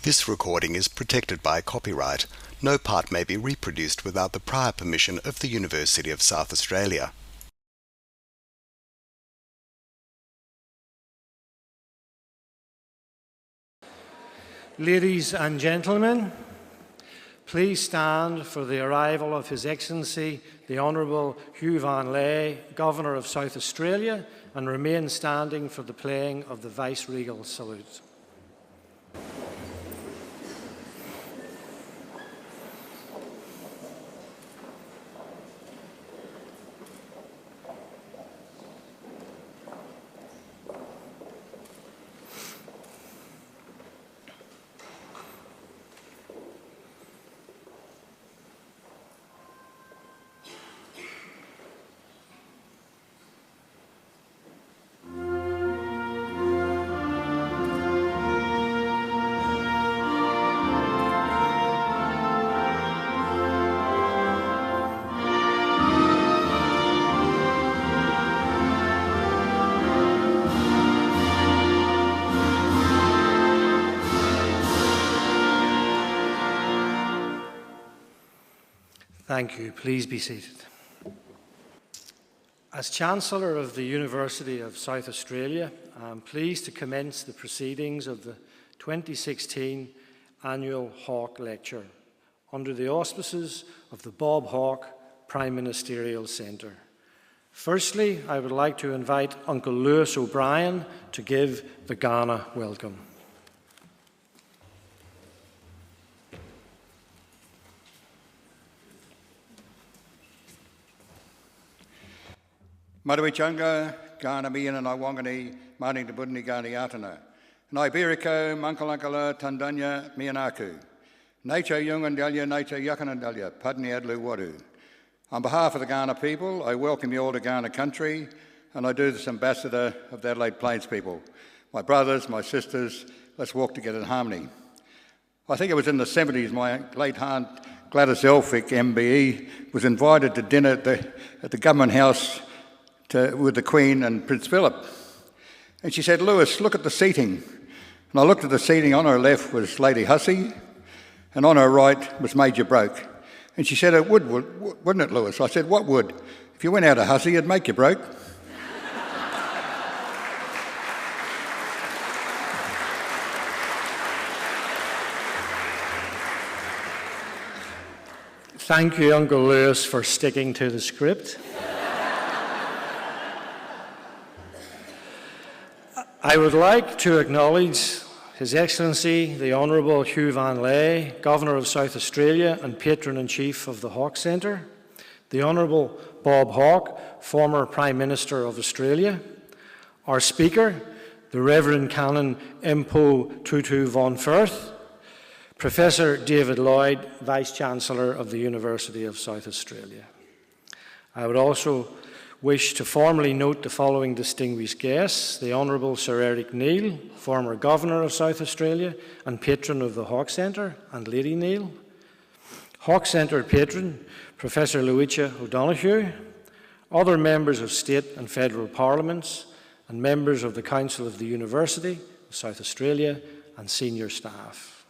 This recording is protected by copyright. No part may be reproduced without the prior permission of the University of South Australia. Ladies and gentlemen, please stand for the arrival of His Excellency, the Honourable Tutu van Furth, Governor of South Australia, and remain standing for the playing of the Vice-Regal Salute. Thank you. Please be seated. As Chancellor of the University of South Australia, I am pleased to commence the proceedings of the 2016 Annual Hawke Lecture under the auspices of the Bob Hawke Prime Ministerial Centre. Firstly, I would like to invite Uncle Lewis O'Brien to give the Ghana welcome. Marawichanga, Ghana Mian and Iwangani, Marning the Budni Ghani Atana, Iberico, Mankalankala, Tandanya, Mianaku, Nature Yungandalia, Nature Yakanandalia, Padni Adlu Wadu. On behalf of the Ghana people, I welcome you all to Ghana country, and I do this ambassador of the Adelaide Plains people. My brothers, my sisters, let's walk together in harmony. I think it was in the 70s, my late aunt Gladys Elphick, MBE, was invited to dinner at the government house with the Queen and Prince Philip. And she said, "Lewis, look at the seating." And I looked at the seating. On her left was Lady Hussey, and on her right was Major Broke. And she said, "It would, wouldn't it, Lewis?" I said, "What would? If you went out of Hussey, it'd make you broke." Thank you, Uncle Lewis, for sticking to the script. I would like to acknowledge His Excellency, the Honourable Tutu van Furth, Governor of South Australia and Patron-in-Chief of the Hawke Centre, the Honourable Bob Hawke, former Prime Minister of Australia, our Speaker, the Reverend Canon Mpho Tutu van Furth, Professor David Lloyd, Vice-Chancellor of the University of South Australia. I would also wish to formally note the following distinguished guests: the Honourable Sir Eric Neil, former Governor of South Australia and patron of the Hawke Centre, and Lady Neil; Hawke Centre patron, Professor Lucia O'Donoghue; other members of state and federal parliaments, and members of the Council of the University of South Australia and senior staff.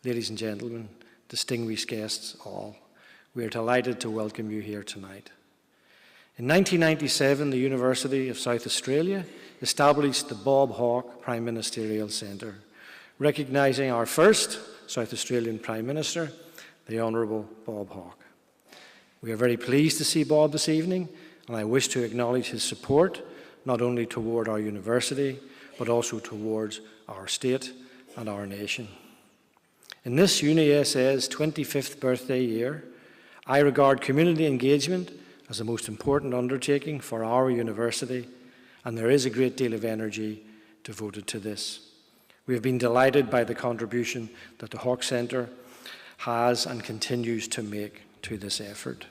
Ladies and gentlemen, distinguished guests all, we are delighted to welcome you here tonight. In 1997, the University of South Australia established the Bob Hawke Prime Ministerial Centre, recognising our first South Australian Prime Minister, the Honourable Bob Hawke. We are very pleased to see Bob this evening, and I wish to acknowledge his support, not only toward our university, but also towards our state and our nation. In this UniSA's 25th birthday year, I regard community engagement as the most important undertaking for our university, and there is a great deal of energy devoted to this. We have been delighted by the contribution that the Hawke Centre has and continues to make to this effort.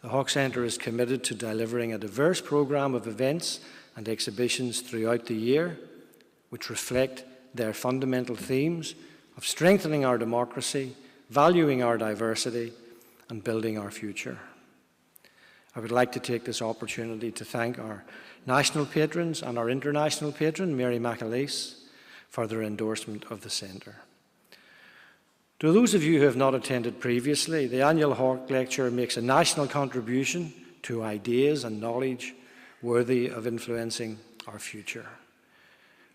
The Hawke Centre is committed to delivering a diverse programme of events and exhibitions throughout the year, which reflect their fundamental themes of strengthening our democracy, valuing our diversity, and building our future. I would like to take this opportunity to thank our national patrons and our international patron, Mary McAleese, for their endorsement of the Centre. To those of you who have not attended previously, the Annual Hawke Lecture makes a national contribution to ideas and knowledge worthy of influencing our future.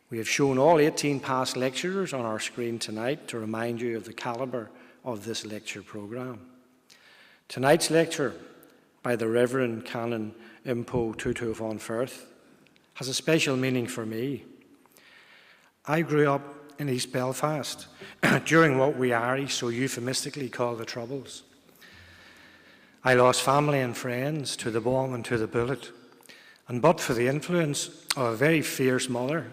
We have shown all 18 past lecturers on our screen tonight to remind you of the calibre of this lecture programme. Tonight's lecture by the Reverend Canon Mpho Tutu van Furth has a special meaning for me. I grew up in East Belfast during what we Irish so euphemistically call the Troubles. I lost family and friends to the bomb and to the bullet, and but for the influence of a very fierce mother,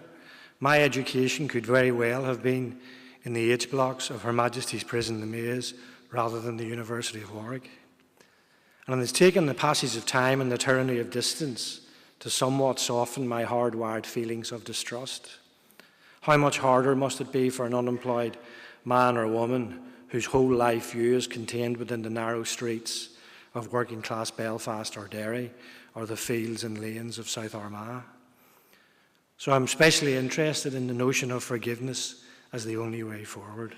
my education could very well have been in the H blocks of Her Majesty's Prison the Maze rather than the University of Warwick. And it has taken the passage of time and the tyranny of distance to somewhat soften my hardwired feelings of distrust. How much harder must it be for an unemployed man or woman whose whole life view is contained within the narrow streets of working-class Belfast or Derry, or the fields and lanes of South Armagh? So I'm especially interested in the notion of forgiveness as the only way forward.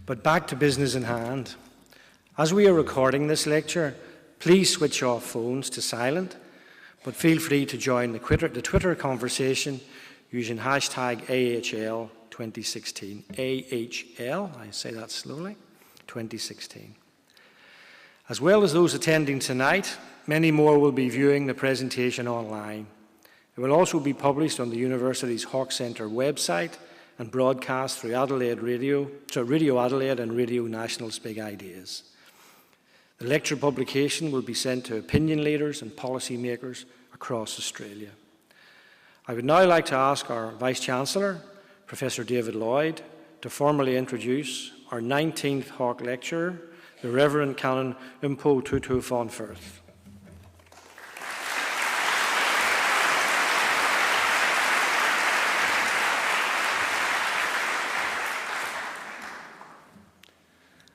But back to business in hand. As we are recording this lecture, please switch off phones to silent, but feel free to join the Twitter conversation using hashtag AHL 2016. AHL, I say that slowly, 2016. As well as those attending tonight, many more will be viewing the presentation online. It will also be published on the University's Hawke Centre website and broadcast through Radio Adelaide and Radio National's Big Ideas. The lecture publication will be sent to opinion leaders and policy makers across Australia. I would now like to ask our Vice-Chancellor, Professor David Lloyd, to formally introduce our 19th Hawke Lecturer, the Reverend Canon Mpho Tutu van Furth.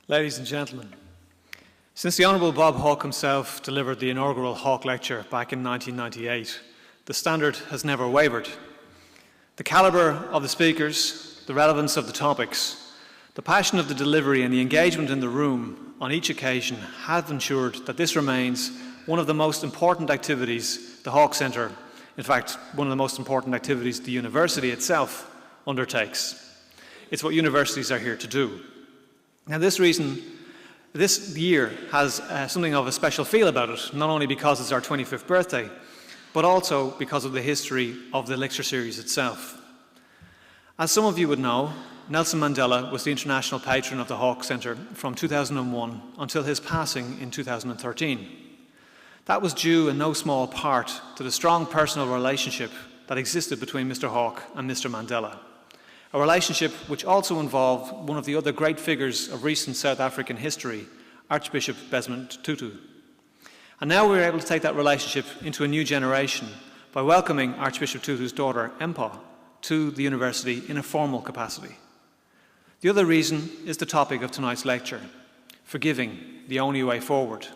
Ladies and gentlemen, since the Honourable Bob Hawke himself delivered the inaugural Hawke Lecture back in 1998, the standard has never wavered. The calibre of the speakers, the relevance of the topics, the passion of the delivery and the engagement in the room on each occasion have ensured that this remains one of the most important activities the Hawke Centre, in fact, one of the most important activities the university itself undertakes. It's what universities are here to do. Now, this year has something of a special feel about it, not only because it's our 25th birthday, but also because of the history of the lecture series itself. As some of you would know, Nelson Mandela was the international patron of the Hawke Centre from 2001 until his passing in 2013. That was due in no small part to the strong personal relationship that existed between Mr. Hawke and Mr. Mandela, a relationship which also involved one of the other great figures of recent South African history, Archbishop Desmond Tutu. And now we're able to take that relationship into a new generation by welcoming Archbishop Tutu's daughter, Mpho, to the university in a formal capacity. The other reason is the topic of tonight's lecture, forgiving, the only way forward.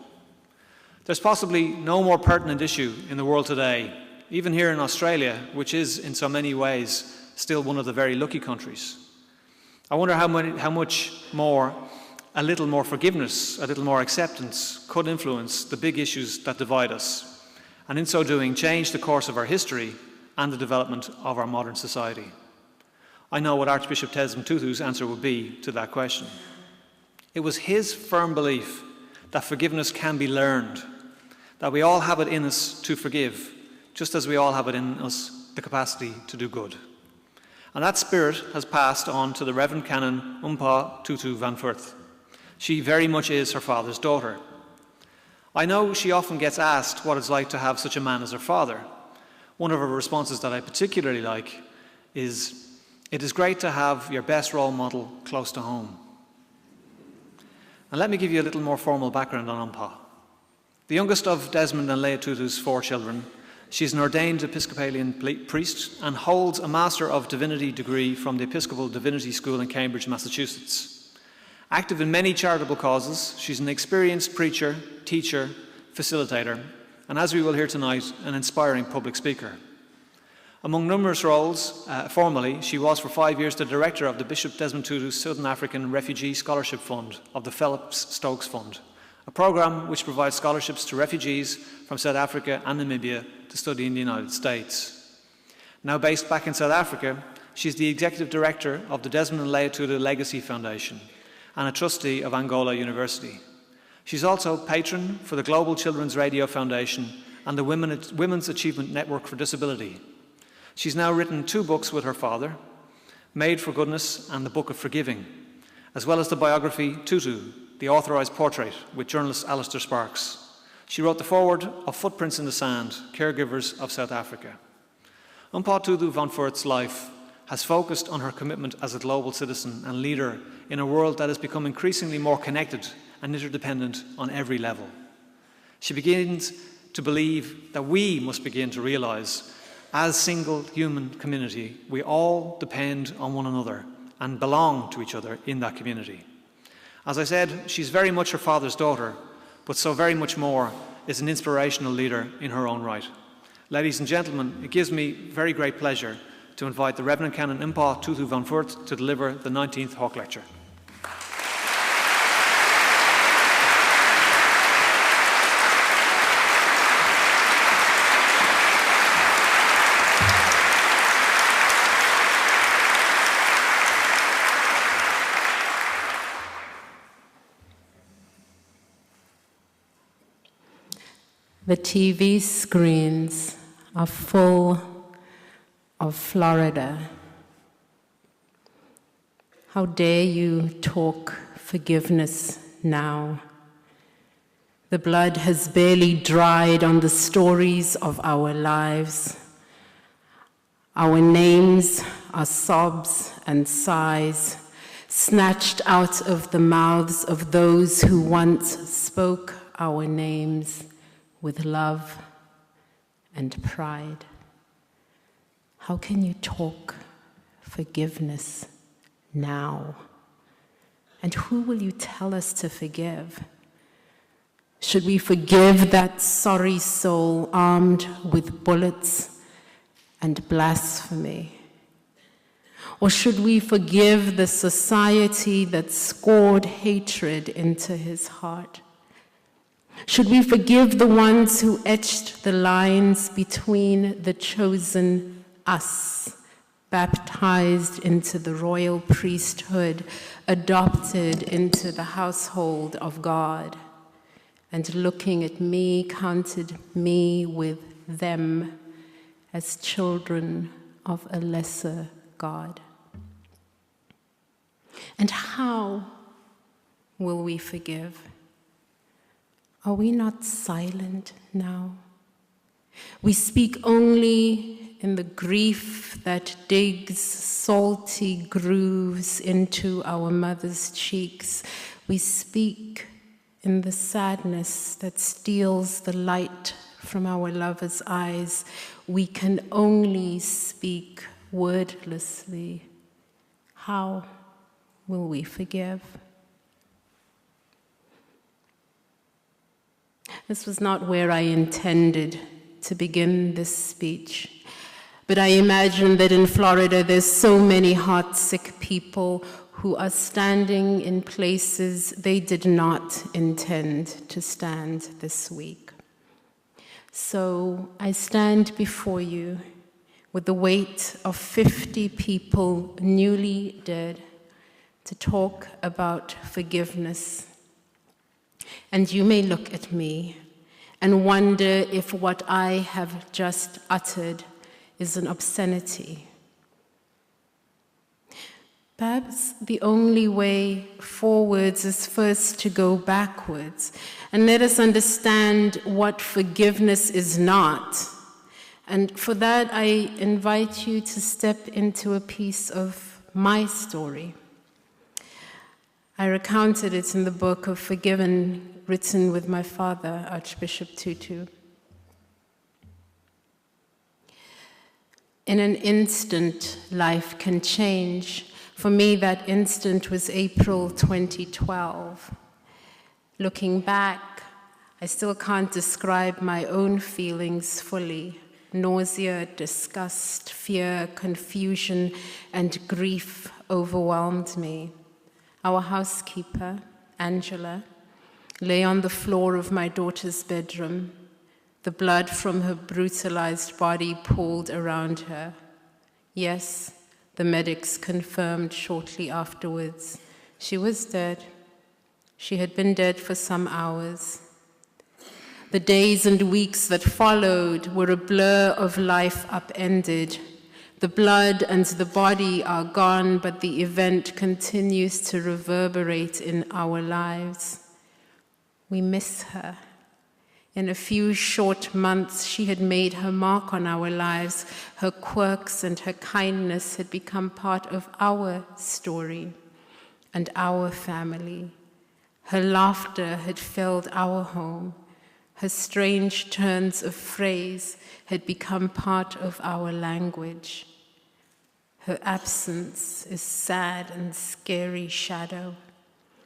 There's possibly no more pertinent issue in the world today, even here in Australia, which is in so many ways still one of the very lucky countries. I wonder how much more a little more forgiveness, a little more acceptance could influence the big issues that divide us, and in so doing change the course of our history and the development of our modern society. I know what Archbishop Desmond Tutu's answer would be to that question. It was his firm belief that forgiveness can be learned, that we all have it in us to forgive, just as we all have it in us the capacity to do good. And that spirit has passed on to the Reverend Canon Mpho Tutu van Furth. She very much is her father's daughter. I know she often gets asked what it's like to have such a man as her father. One of her responses that I particularly like is, "It is great to have your best role model close to home." And let me give you a little more formal background on Mpho. The youngest of Desmond and Leah Tutu's 4 children, she's an ordained Episcopalian priest and holds a Master of Divinity degree from the Episcopal Divinity School in Cambridge, Massachusetts. Active in many charitable causes, she's an experienced preacher, teacher, facilitator, and as we will hear tonight, an inspiring public speaker. Among numerous roles, formally, she was for 5 years the director of the Bishop Desmond Tutu Southern African Refugee Scholarship Fund of the Phelps-Stokes Fund, a programme which provides scholarships to refugees from South Africa and Namibia to study in the United States. Now based back in South Africa, she's the executive director of the Desmond and Leah Tutu Legacy Foundation and a trustee of Angola University. She's also patron for the Global Children's Radio Foundation and the Women's Achievement Network for Disability. She's now written 2 books with her father, Made for Goodness and The Book of Forgiving, as well as the biography Tutu, the authorised portrait with journalist Alistair Sparks. She wrote the foreword of Footprints in the Sand, Caregivers of South Africa. Mpho Tutu van Furth's life has focused on her commitment as a global citizen and leader in a world that has become increasingly more connected and interdependent on every level. She begins to believe that we must begin to realise, as single human community, we all depend on one another and belong to each other in that community. As I said, she's very much her father's daughter, but so very much more is an inspirational leader in her own right. Ladies and gentlemen, it gives me very great pleasure to invite the Reverend Canon Mpho Tutu van Furth to deliver the 19th Hawke Lecture. The TV screens are full of Florida. How dare you talk forgiveness now? The blood has barely dried on the stories of our lives. Our names are sobs and sighs, snatched out of the mouths of those who once spoke our names with love and pride. How can you talk forgiveness now? And who will you tell us to forgive? Should we forgive that sorry soul armed with bullets and blasphemy? Or should we forgive the society that scored hatred into his heart? Should we forgive the ones who etched the lines between the chosen us, baptized into the royal priesthood, adopted into the household of God, and looking at me, counted me with them as children of a lesser God? And how will we forgive? Are we not silent now? We speak only in the grief that digs salty grooves into our mother's cheeks. We speak in the sadness that steals the light from our lover's eyes. We can only speak wordlessly. How will we forgive? This was not where I intended to begin this speech, but I imagine that in Florida there's so many heartsick people who are standing in places they did not intend to stand this week. So I stand before you with the weight of 50 people newly dead to talk about forgiveness. And you may look at me and wonder if what I have just uttered is an obscenity. Perhaps the only way forwards is first to go backwards, and let us understand what forgiveness is not. And for that, I invite you to step into a piece of my story. I recounted it in the book of Forgiven, written with my father, Archbishop Tutu. In an instant, life can change. For me, that instant was April 2012. Looking back, I still can't describe my own feelings fully, nausea, disgust, fear, confusion, and grief overwhelmed me. Our housekeeper, Angela, lay on the floor of my daughter's bedroom. The blood from her brutalized body pooled around her. Yes, the medics confirmed shortly afterwards. She was dead. She had been dead for some hours. The days and weeks that followed were a blur of life upended. The blood and the body are gone, but the event continues to reverberate in our lives. We miss her. In a few short months, she had made her mark on our lives. Her quirks and her kindness had become part of our story and our family. Her laughter had filled our home. Her strange turns of phrase had become part of our language. Her absence is sad and scary shadow,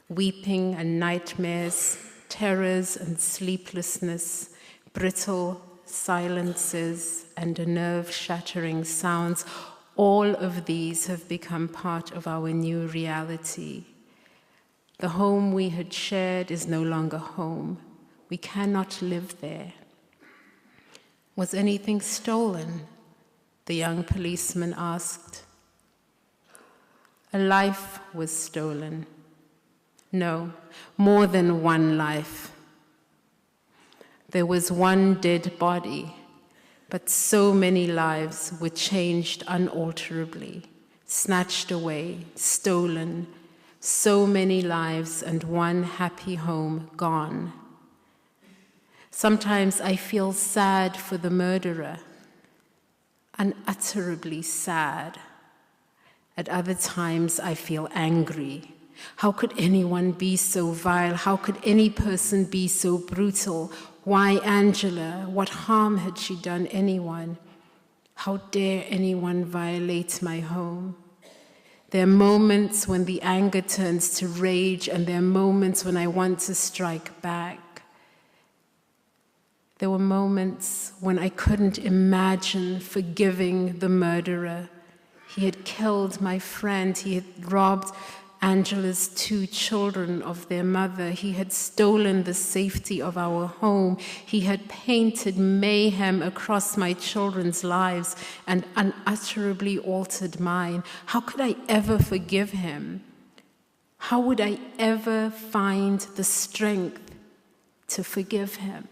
weeping and nightmares, terrors and sleeplessness, brittle silences and nerve-shattering sounds. All of these have become part of our new reality. The home we had shared is no longer home. We cannot live there. Was anything stolen? The young policeman asked. A life was stolen. No, more than one life. There was one dead body, but so many lives were changed unalterably, snatched away, stolen. So many lives and one happy home gone. Sometimes I feel sad for the murderer, unutterably sad. At other times I feel angry. How could anyone be so vile? How could any person be so brutal? Why Angela? What harm had she done anyone? How dare anyone violate my home? There are moments when the anger turns to rage, and there are moments when I want to strike back. There were moments when I couldn't imagine forgiving the murderer. He had killed my friend. He had robbed Angela's 2 children of their mother. He had stolen the safety of our home. He had painted mayhem across my children's lives and unutterably altered mine. How could I ever forgive him? How would I ever find the strength to forgive him?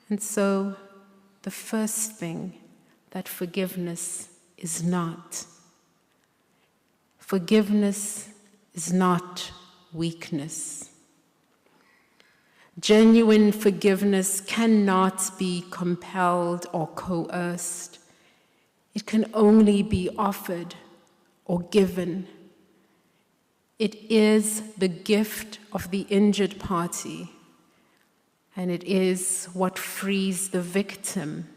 And so, the first thing that forgiveness is not. Forgiveness is not weakness. Genuine forgiveness cannot be compelled or coerced. It can only be offered or given. It is the gift of the injured party, and it is what frees the victim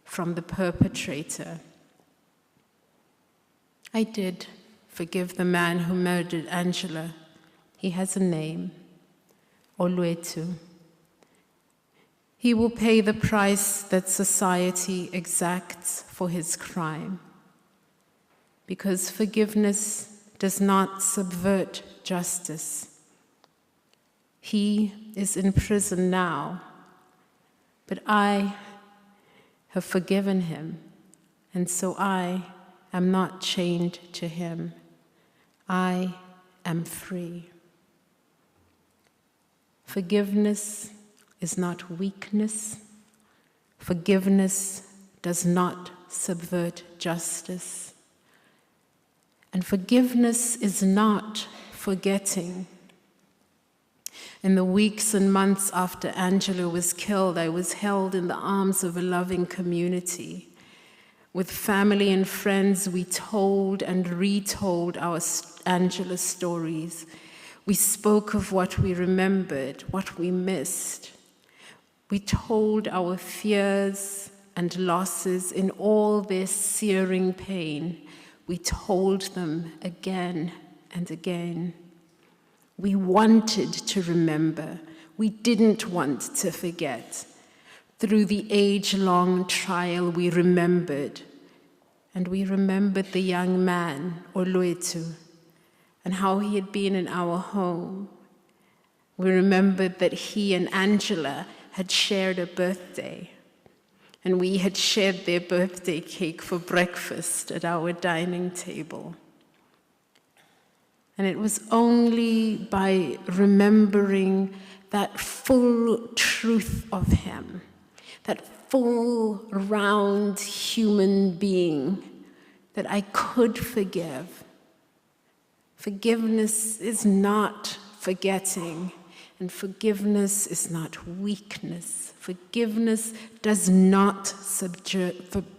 from the perpetrator. I did forgive the man who murdered Angela. He has a name, Olwetu. He will pay the price that society exacts for his crime, because forgiveness does not subvert justice. He is in prison now, but I have forgiven him, and so I am not chained to him. I am free. Forgiveness is not weakness. Forgiveness does not subvert justice. And forgiveness is not forgetting. In the weeks and months after Angela was killed, I was held in the arms of a loving community. With family and friends, we told and retold our Angela stories. We spoke of what we remembered, what we missed. We told our fears and losses in all their searing pain. We told them again and again. We wanted to remember. We didn't want to forget. through the age-long trial, we remembered. And we remembered the young man, Oluetu, and how he had been in our home. We remembered that he and Angela had shared a birthday, and we had shared their birthday cake for breakfast at our dining table. And it was only by remembering that full truth of him, that full, round human being, that I could forgive. Forgiveness is not forgetting, and forgiveness is not weakness. Forgiveness does not subvert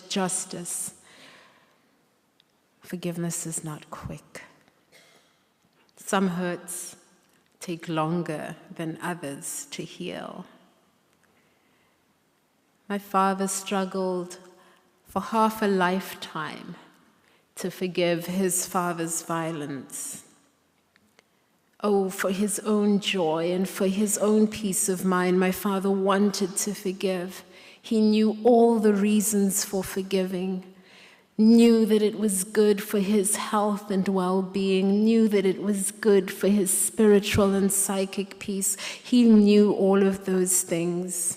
justice. Forgiveness is not quick. Some hurts take longer than others to heal. My father struggled for half a lifetime to forgive his father's violence. Oh, for his own joy and for his own peace of mind, my father wanted to forgive. He knew all the reasons for forgiving, knew that it was good for his health and well-being, knew that it was good for his spiritual and psychic peace. He knew all of those things.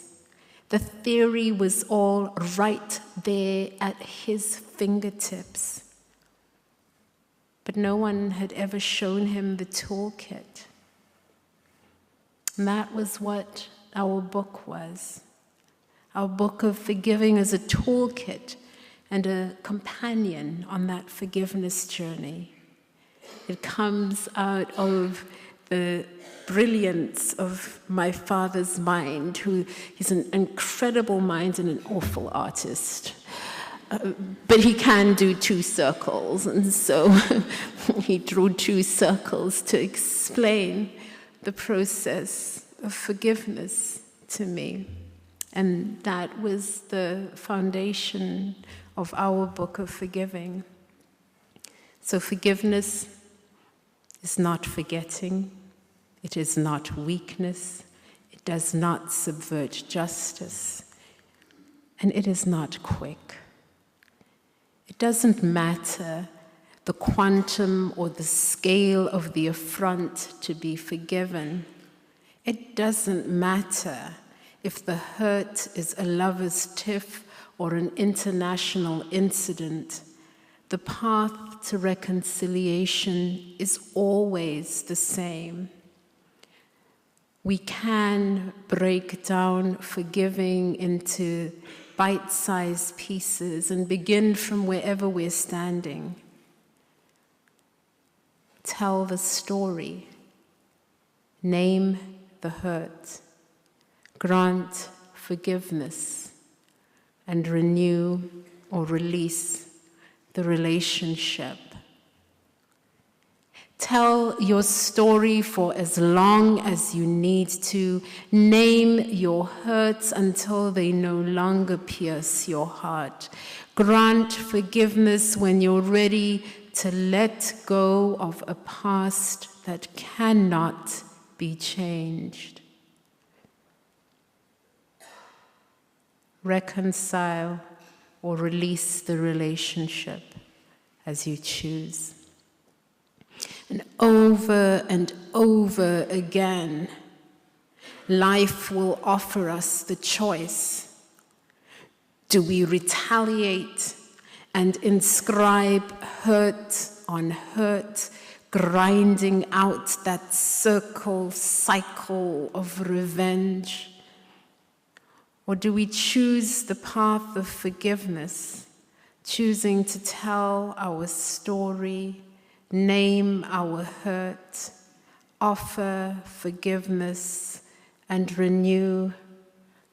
The theory was all right there at his fingertips. But no one had ever shown him the toolkit. And that was what our book was. Our book of forgiving as a toolkit and a companion on that forgiveness journey. It comes out of the brilliance of my father's mind, who is an incredible mind and an awful artist. But he can do two circles, and so he drew two circles to explain the process of forgiveness to me. And that was the foundation of our book of forgiving. So forgiveness is not forgetting, it is not weakness, it does not subvert justice, and it is not quick. It doesn't matter the quantum or the scale of the affront to be forgiven. It doesn't matter if the hurt is a lover's tiff or an international incident. The path to reconciliation is always the same. We can break down forgiving into bite-sized pieces and begin from wherever we're standing. Tell the story. Name the hurt. Grant forgiveness and renew or release the relationship. Tell your story for as long as you need to. Name your hurts until they no longer pierce your heart. Grant forgiveness when you're ready to let go of a past that cannot be changed. Reconcile or release the relationship as you choose. And over again, life will offer us the choice. Do we retaliate and inscribe hurt on hurt, grinding out that cycle of revenge? Or do we choose the path of forgiveness, choosing to tell our story, name our hurt, offer forgiveness, and renew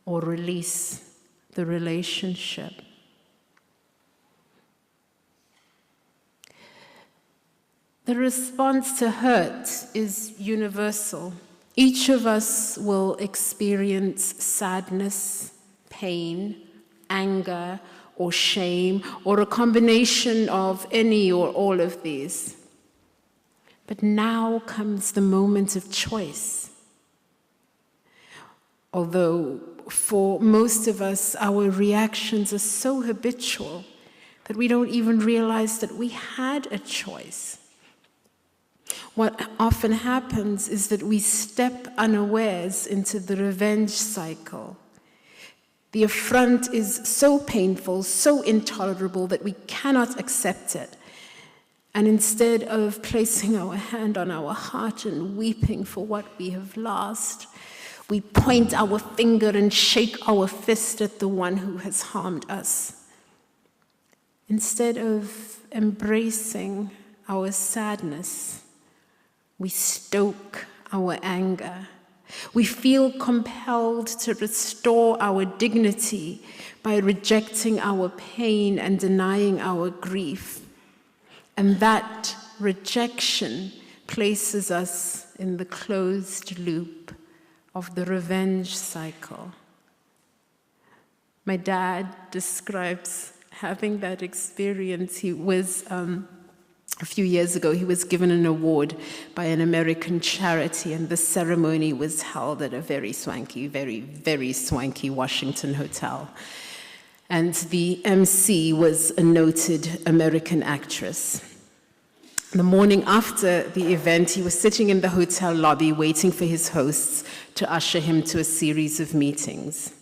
or release the relationship? The response to hurt is universal. Each of us will experience sadness, pain, anger, or shame, or a combination of any or all of these. But now comes the moment of choice. Although for most of us, our reactions are so habitual that we don't even realize that we had a choice. What often happens is that we step unawares into the revenge cycle. The affront is so painful, so intolerable that we cannot accept it. And instead of placing our hand on our heart and weeping for what we have lost, we point our finger and shake our fist at the one who has harmed us. Instead of embracing our sadness, we stoke our anger. We feel compelled to restore our dignity by rejecting our pain and denying our grief. And that rejection places us in the closed loop of the revenge cycle. My dad describes having that experience. He was, a few years ago, he was given an award by an American charity, and the ceremony was held at a very swanky, very, very swanky Washington hotel. And the MC was a noted American actress. The morning after the event, he was sitting in the hotel lobby waiting for his hosts to usher him to a series of meetings.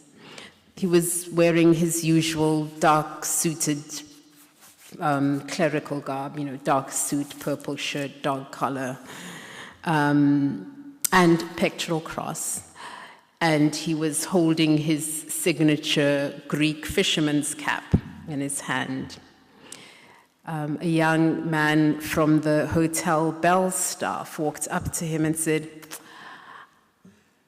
He was wearing his usual dark-suited clerical garb, dark suit, purple shirt, dog collar, and pectoral cross. And he was holding his signature Greek fisherman's cap in his hand. A young man from the hotel bell staff walked up to him and said,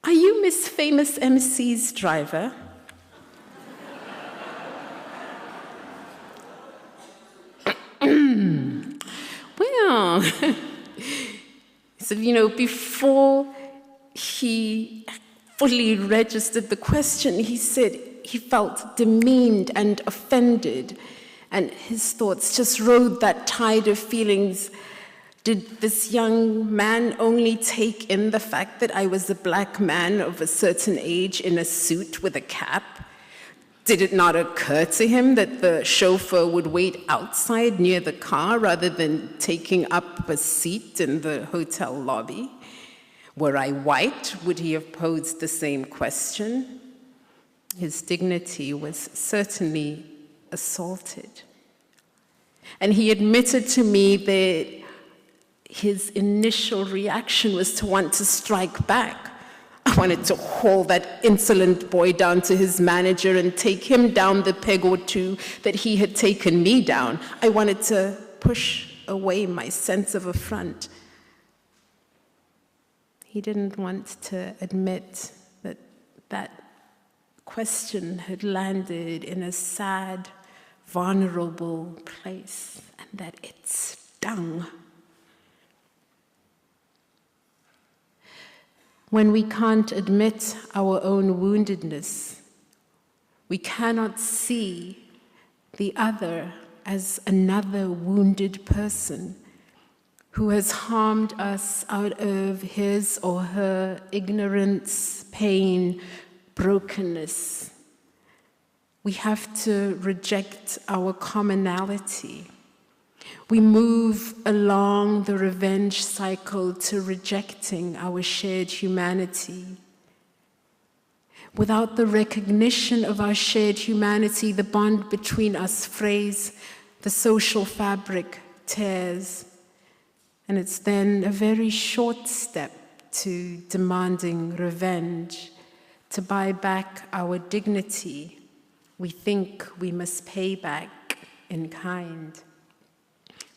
"Are you Miss Famous MC's driver?" Well, so, before he fully registered the question, he said he felt demeaned and offended, and his thoughts just rode that tide of feelings. Did this young man only take in the fact that I was a black man of a certain age in a suit with a cap? Did it not occur to him that the chauffeur would wait outside near the car rather than taking up a seat in the hotel lobby? Were I white, would he have posed the same question? His dignity was certainly assaulted. And he admitted to me that his initial reaction was to want to strike back. I wanted to haul that insolent boy down to his manager and take him down the peg or two that he had taken me down. I wanted to push away my sense of affront. He didn't want to admit that that question had landed in a sad, vulnerable place and that it stung. When we can't admit our own woundedness, we cannot see the other as another wounded person who has harmed us out of his or her ignorance, pain, brokenness. We have to reject our commonality. We move along the revenge cycle to rejecting our shared humanity. Without the recognition of our shared humanity, the bond between us frays, the social fabric tears, and it's then a very short step to demanding revenge. To buy back our dignity, we think we must pay back in kind.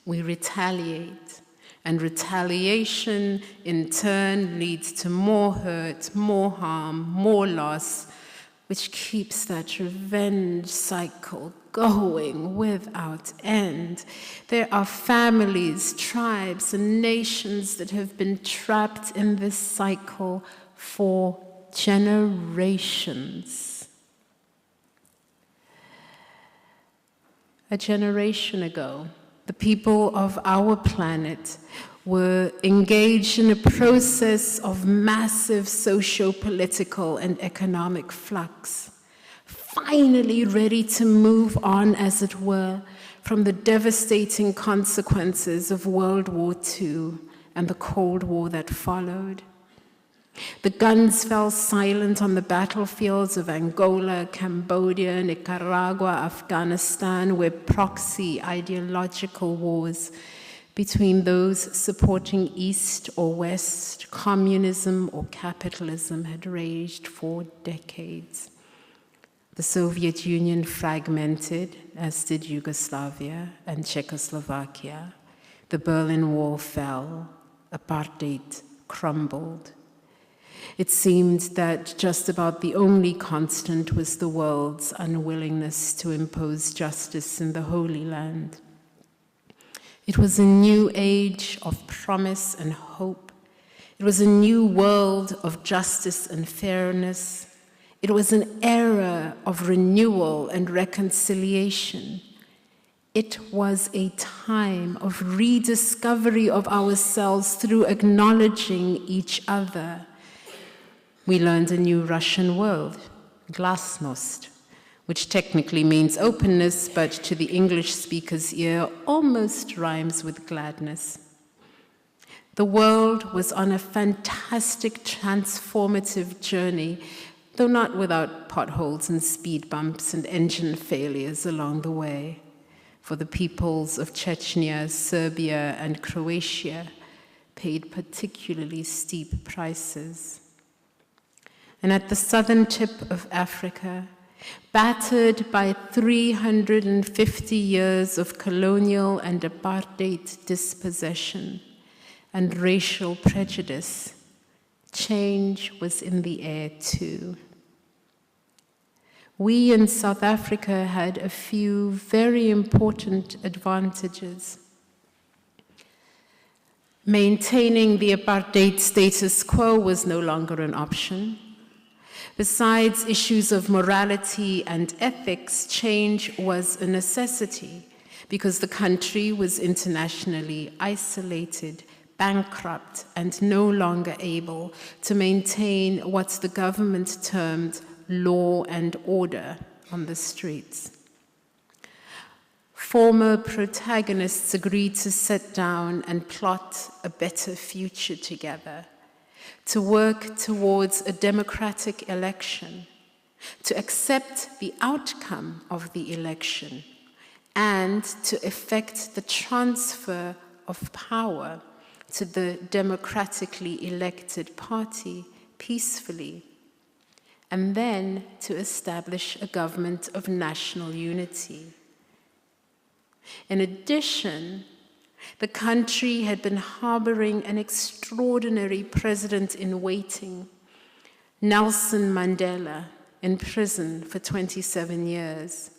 We retaliate, and retaliation in turn leads to more hurt, more harm, more loss, which keeps that revenge cycle going without end. There are families, tribes, and nations that have been trapped in this cycle for generations. A generation ago, the people of our planet were engaged in a process of massive socio-political and economic flux, finally ready to move on, as it were, from the devastating consequences of World War II and the Cold War that followed. The guns fell silent on the battlefields of Angola, Cambodia, Nicaragua, Afghanistan, where proxy ideological wars between those supporting East or West, communism or capitalism had raged for decades. The Soviet Union fragmented, as did Yugoslavia and Czechoslovakia. The Berlin Wall fell, apartheid crumbled. It seemed that just about the only constant was the world's unwillingness to impose justice in the Holy Land. It was a new age of promise and hope. It was a new world of justice and fairness. It was an era of renewal and reconciliation. It was a time of rediscovery of ourselves through acknowledging each other. We learned a new Russian word, glasnost, which technically means openness, but to the English speaker's ear almost rhymes with gladness. The world was on a fantastic transformative journey, though not without potholes and speed bumps and engine failures along the way. For the peoples of Chechnya, Serbia, and Croatia paid particularly steep prices. And at the southern tip of Africa, battered by 350 years of colonial and apartheid dispossession and racial prejudice, change was in the air too. We in South Africa had a few very important advantages. Maintaining the apartheid status quo was no longer an option. Besides issues of morality and ethics, change was a necessity because the country was internationally isolated, bankrupt, and no longer able to maintain what the government termed law and order on the streets. Former protagonists agreed to sit down and plot a better future together, to work towards a democratic election, to accept the outcome of the election, and to effect the transfer of power to the democratically elected party peacefully, and then to establish a government of national unity. In addition, the country had been harboring an extraordinary president in waiting, Nelson Mandela, in prison for 27 years.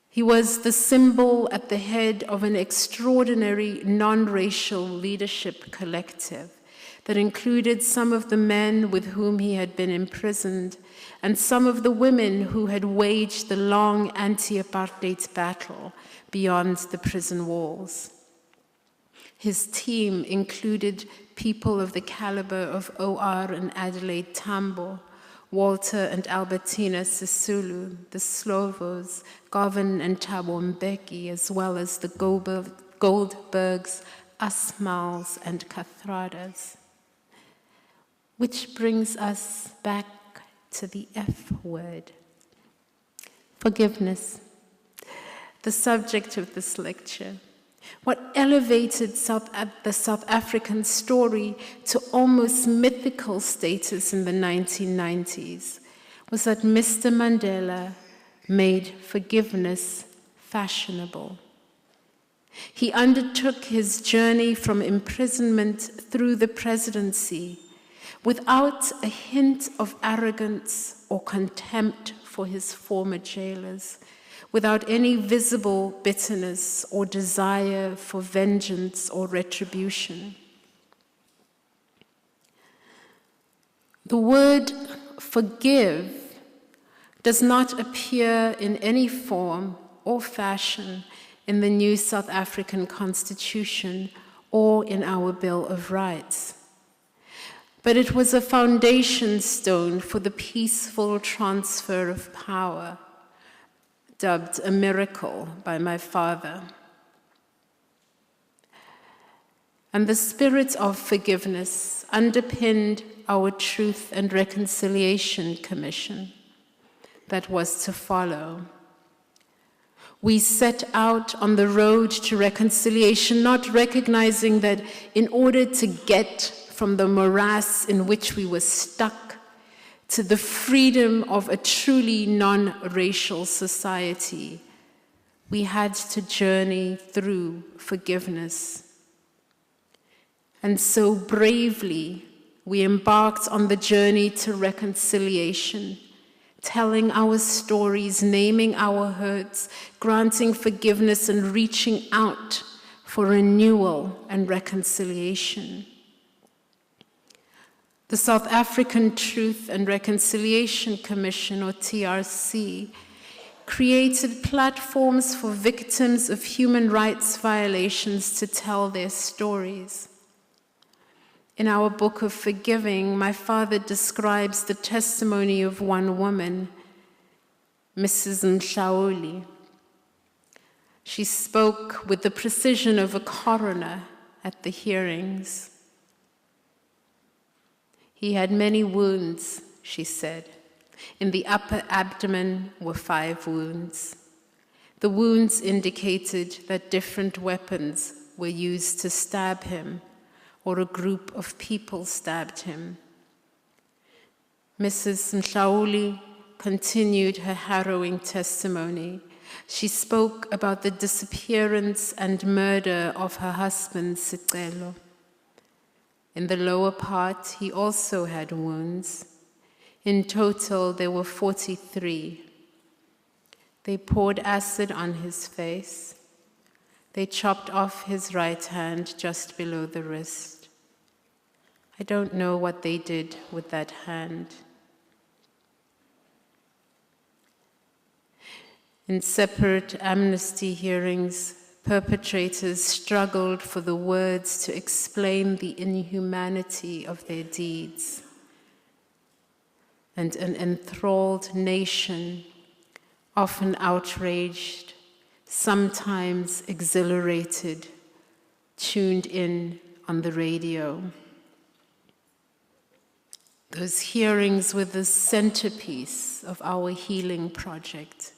He was the symbol at the head of an extraordinary non-racial leadership collective that included some of the men with whom he had been imprisoned and some of the women who had waged the long anti-apartheid battle beyond the prison walls. His team included people of the caliber of O.R. and Adelaide Tambo, Walter and Albertina Sisulu, the Slovos, Govan and Thabo Mbeki, as well as the Goldbergs, Asmals, and Cathradas. Which brings us back to the F word, forgiveness, the subject of this lecture. What elevated the South African story to almost mythical status in the 1990s was that Mr. Mandela made forgiveness fashionable. He undertook his journey from imprisonment through the presidency without a hint of arrogance or contempt for his former jailers, without any visible bitterness or desire for vengeance or retribution. The word forgive does not appear in any form or fashion in the new South African Constitution or in our Bill of Rights. But it was a foundation stone for the peaceful transfer of power, dubbed a miracle by my father. And the spirit of forgiveness underpinned our Truth and Reconciliation Commission that was to follow. We set out on the road to reconciliation, not recognizing that in order to get from the morass in which we were stuck to the freedom of a truly non-racial society, we had to journey through forgiveness. And so bravely, we embarked on the journey to reconciliation, telling our stories, naming our hurts, granting forgiveness, and reaching out for renewal and reconciliation. The South African Truth and Reconciliation Commission, or TRC, created platforms for victims of human rights violations to tell their stories. In our book of Forgiving, my father describes the testimony of one woman, Mrs. Mpho A. She spoke with the precision of a coroner at the hearings. He had many wounds, she said. In the upper abdomen were 5 wounds. The wounds indicated that different weapons were used to stab him, or a group of people stabbed him. Mrs. Mpho A continued her harrowing testimony. She spoke about the disappearance and murder of her husband, Sicelo. In the lower part, he also had wounds. In total, there were 43. They poured acid on his face. They chopped off his right hand just below the wrist. I don't know what they did with that hand. In separate amnesty hearings, perpetrators struggled for the words to explain the inhumanity of their deeds. And an enthralled nation, often outraged, sometimes exhilarated, tuned in on the radio. Those hearings were the centerpiece of our healing project.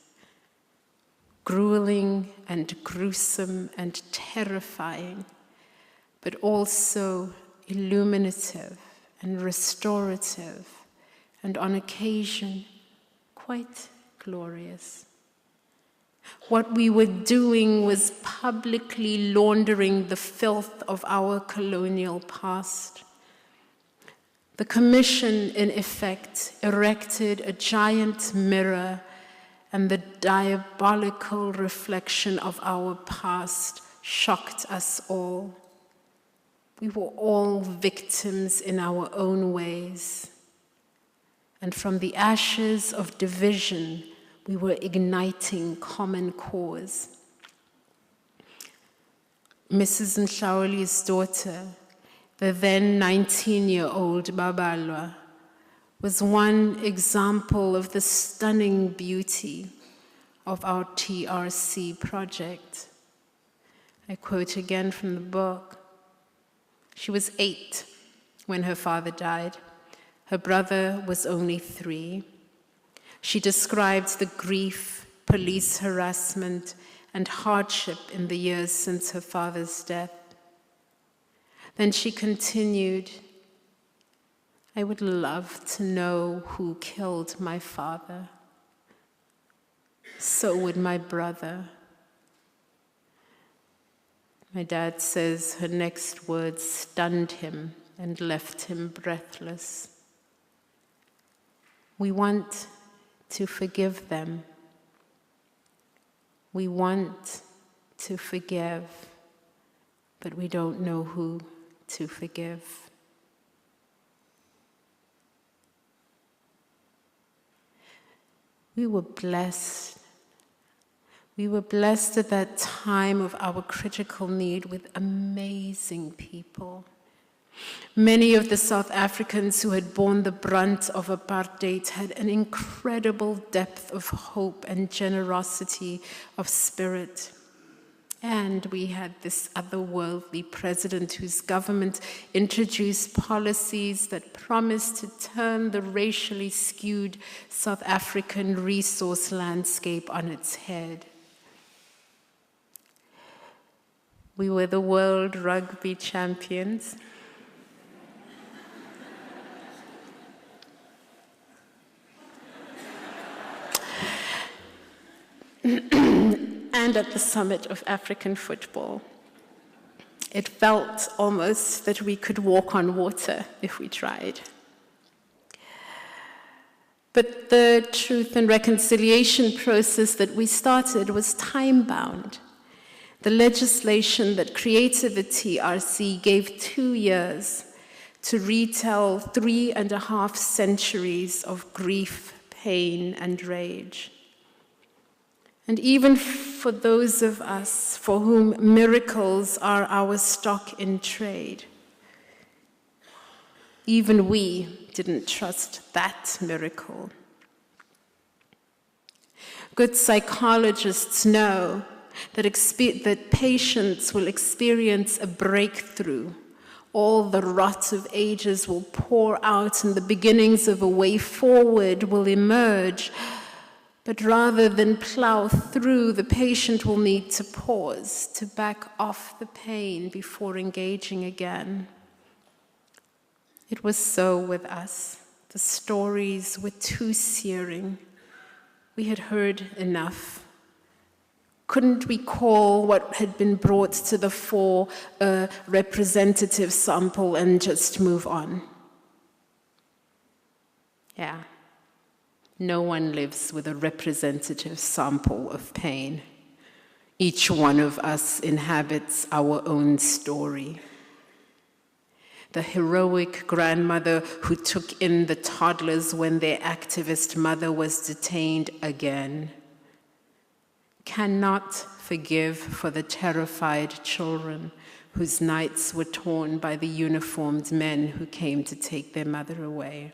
Grueling and gruesome and terrifying, but also illuminative and restorative, and on occasion, quite glorious. What we were doing was publicly laundering the filth of our colonial past. The Commission, in effect, erected a giant mirror, and the diabolical reflection of our past shocked us all. We were all victims in our own ways. And from the ashes of division, we were igniting common cause. Mrs. Mpho A's daughter, the then 19-year-old Babalwa, was one example of the stunning beauty of our TRC project. I quote again from the book. She was 8 when her father died. Her brother was only 3. She described the grief, police harassment, and hardship in the years since her father's death. Then she continued, I would love to know who killed my father. So would my brother. My dad says her next words stunned him and left him breathless. We want to forgive them. We want to forgive, but we don't know who to forgive. We were blessed We were blessed at that time of our critical need with amazing people. Many of the South Africans who had borne the brunt of apartheid had an incredible depth of hope and generosity of spirit. And we had this otherworldly president whose government introduced policies that promised to turn the racially skewed South African resource landscape on its head. We were the world rugby champions. And at the summit of African football. It felt almost that we could walk on water if we tried. But the truth and reconciliation process that we started was time-bound. The legislation that created the TRC gave 2 years to retell 3.5 centuries of grief, pain, and rage. And even for those of us for whom miracles are our stock in trade, even we didn't trust that miracle. Good psychologists know that patients will experience a breakthrough. All the rot of ages will pour out and the beginnings of a way forward will emerge. But rather than plow through, the patient will need to pause, to back off the pain before engaging again. It was so with us. The stories were too searing. We had heard enough. Couldn't we call what had been brought to the fore a representative sample and just move on? Yeah. No one lives with a representative sample of pain. Each one of us inhabits our own story. The heroic grandmother who took in the toddlers when their activist mother was detained again cannot forgive for the terrified children whose nights were torn by the uniformed men who came to take their mother away.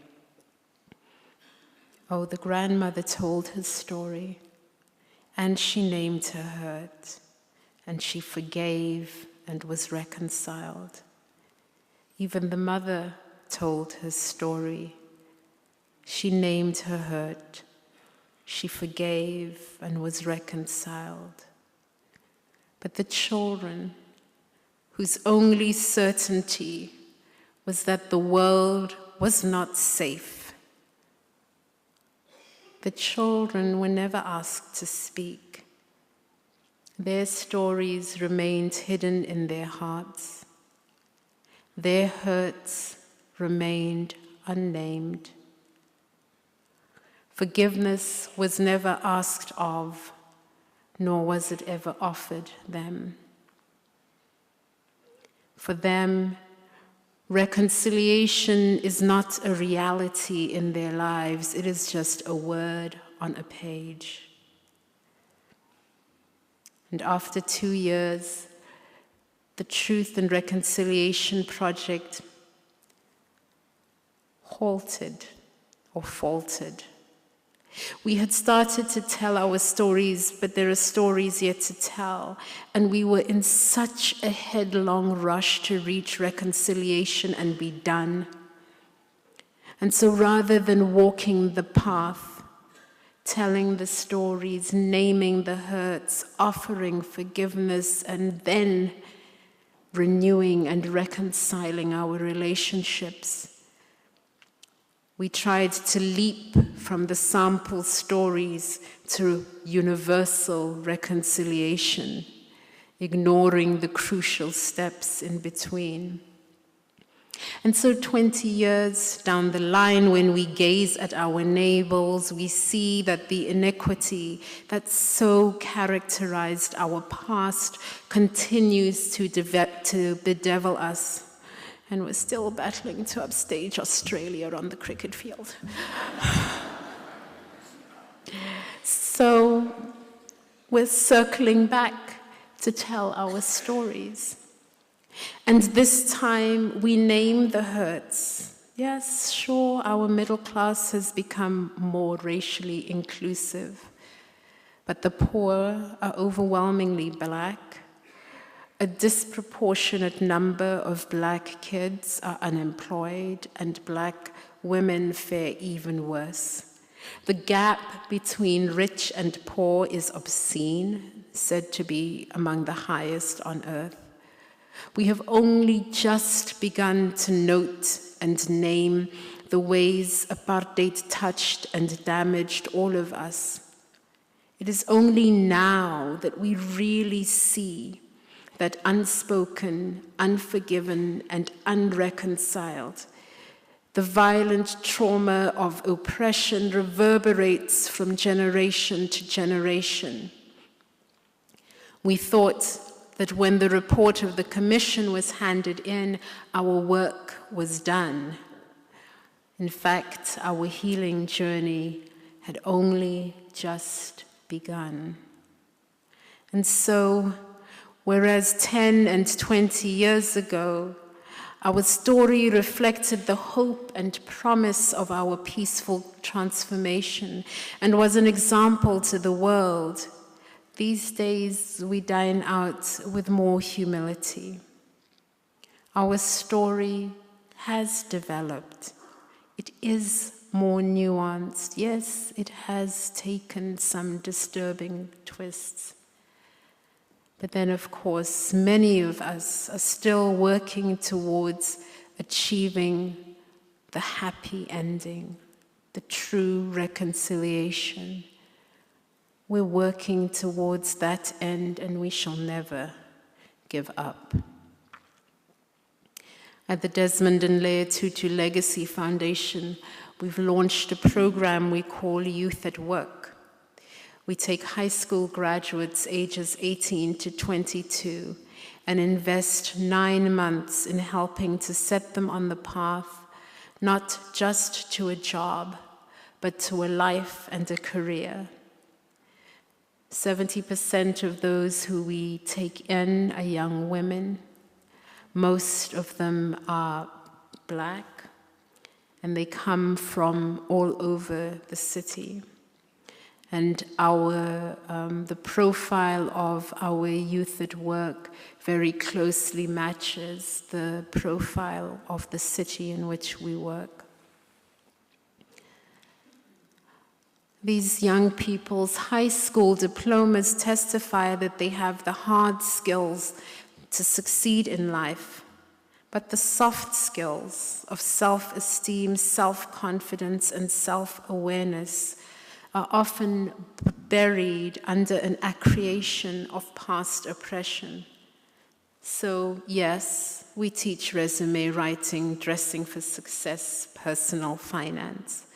Oh, the grandmother told her story, and she named her hurt, and she forgave and was reconciled. Even the mother told her story. She named her hurt, she forgave and was reconciled. But the children, whose only certainty was that the world was not safe, the children were never asked to speak. Their stories remained hidden in their hearts. Their hurts remained unnamed. Forgiveness was never asked of, nor was it ever offered them. For them, reconciliation is not a reality in their lives, it is just a word on a page. And after 2 years, the Truth and Reconciliation Project halted or faltered. We had started to tell our stories, but there are stories yet to tell, and we were in such a headlong rush to reach reconciliation and be done. And so rather than walking the path, telling the stories, naming the hurts, offering forgiveness, and then renewing and reconciling our relationships, we tried to leap from the sample stories to universal reconciliation, ignoring the crucial steps in between. And so 20 years down the line, when we gaze at our neighbors, we see that the inequity that so characterized our past continues to bedevil us. And we're still battling to upstage Australia on the cricket field. So We're circling back to tell our stories. And this time we name the hurts. Yes, sure, our middle class has become more racially inclusive, but the poor are overwhelmingly Black. A disproportionate number of Black kids are unemployed, and Black women fare even worse. The gap between rich and poor is obscene, said to be among the highest on earth. We have only just begun to note and name the ways apartheid touched and damaged all of us. It is only now that we really see that unspoken, unforgiven, and unreconciled, the violent trauma of oppression reverberates from generation to generation. We thought that when the report of the commission was handed in, our work was done. In fact, our healing journey had only just begun. And so, whereas 10 and 20 years ago, our story reflected the hope and promise of our peaceful transformation and was an example to the world, these days we dine out with more humility. Our story has developed. It is more nuanced. Yes, it has taken some disturbing twists. But then, of course, many of us are still working towards achieving the happy ending, the true reconciliation. We're working towards that end, and we shall never give up. At the Desmond and Leah Tutu Legacy Foundation, we've launched a program we call Youth at Work. We take high school graduates ages 18 to 22 and invest 9 months in helping to set them on the path, not just to a job, but to a life and a career. 70% of those who we take in are young women. Most of them are Black, and they come from all over the city. And the profile of our youth at work very closely matches the profile of the city in which we work. These young people's high school diplomas testify that they have the hard skills to succeed in life, but the soft skills of self-esteem, self-confidence, and self-awareness are often buried under an accretion of past oppression. So, yes, we teach resume writing, dressing for success, personal finance.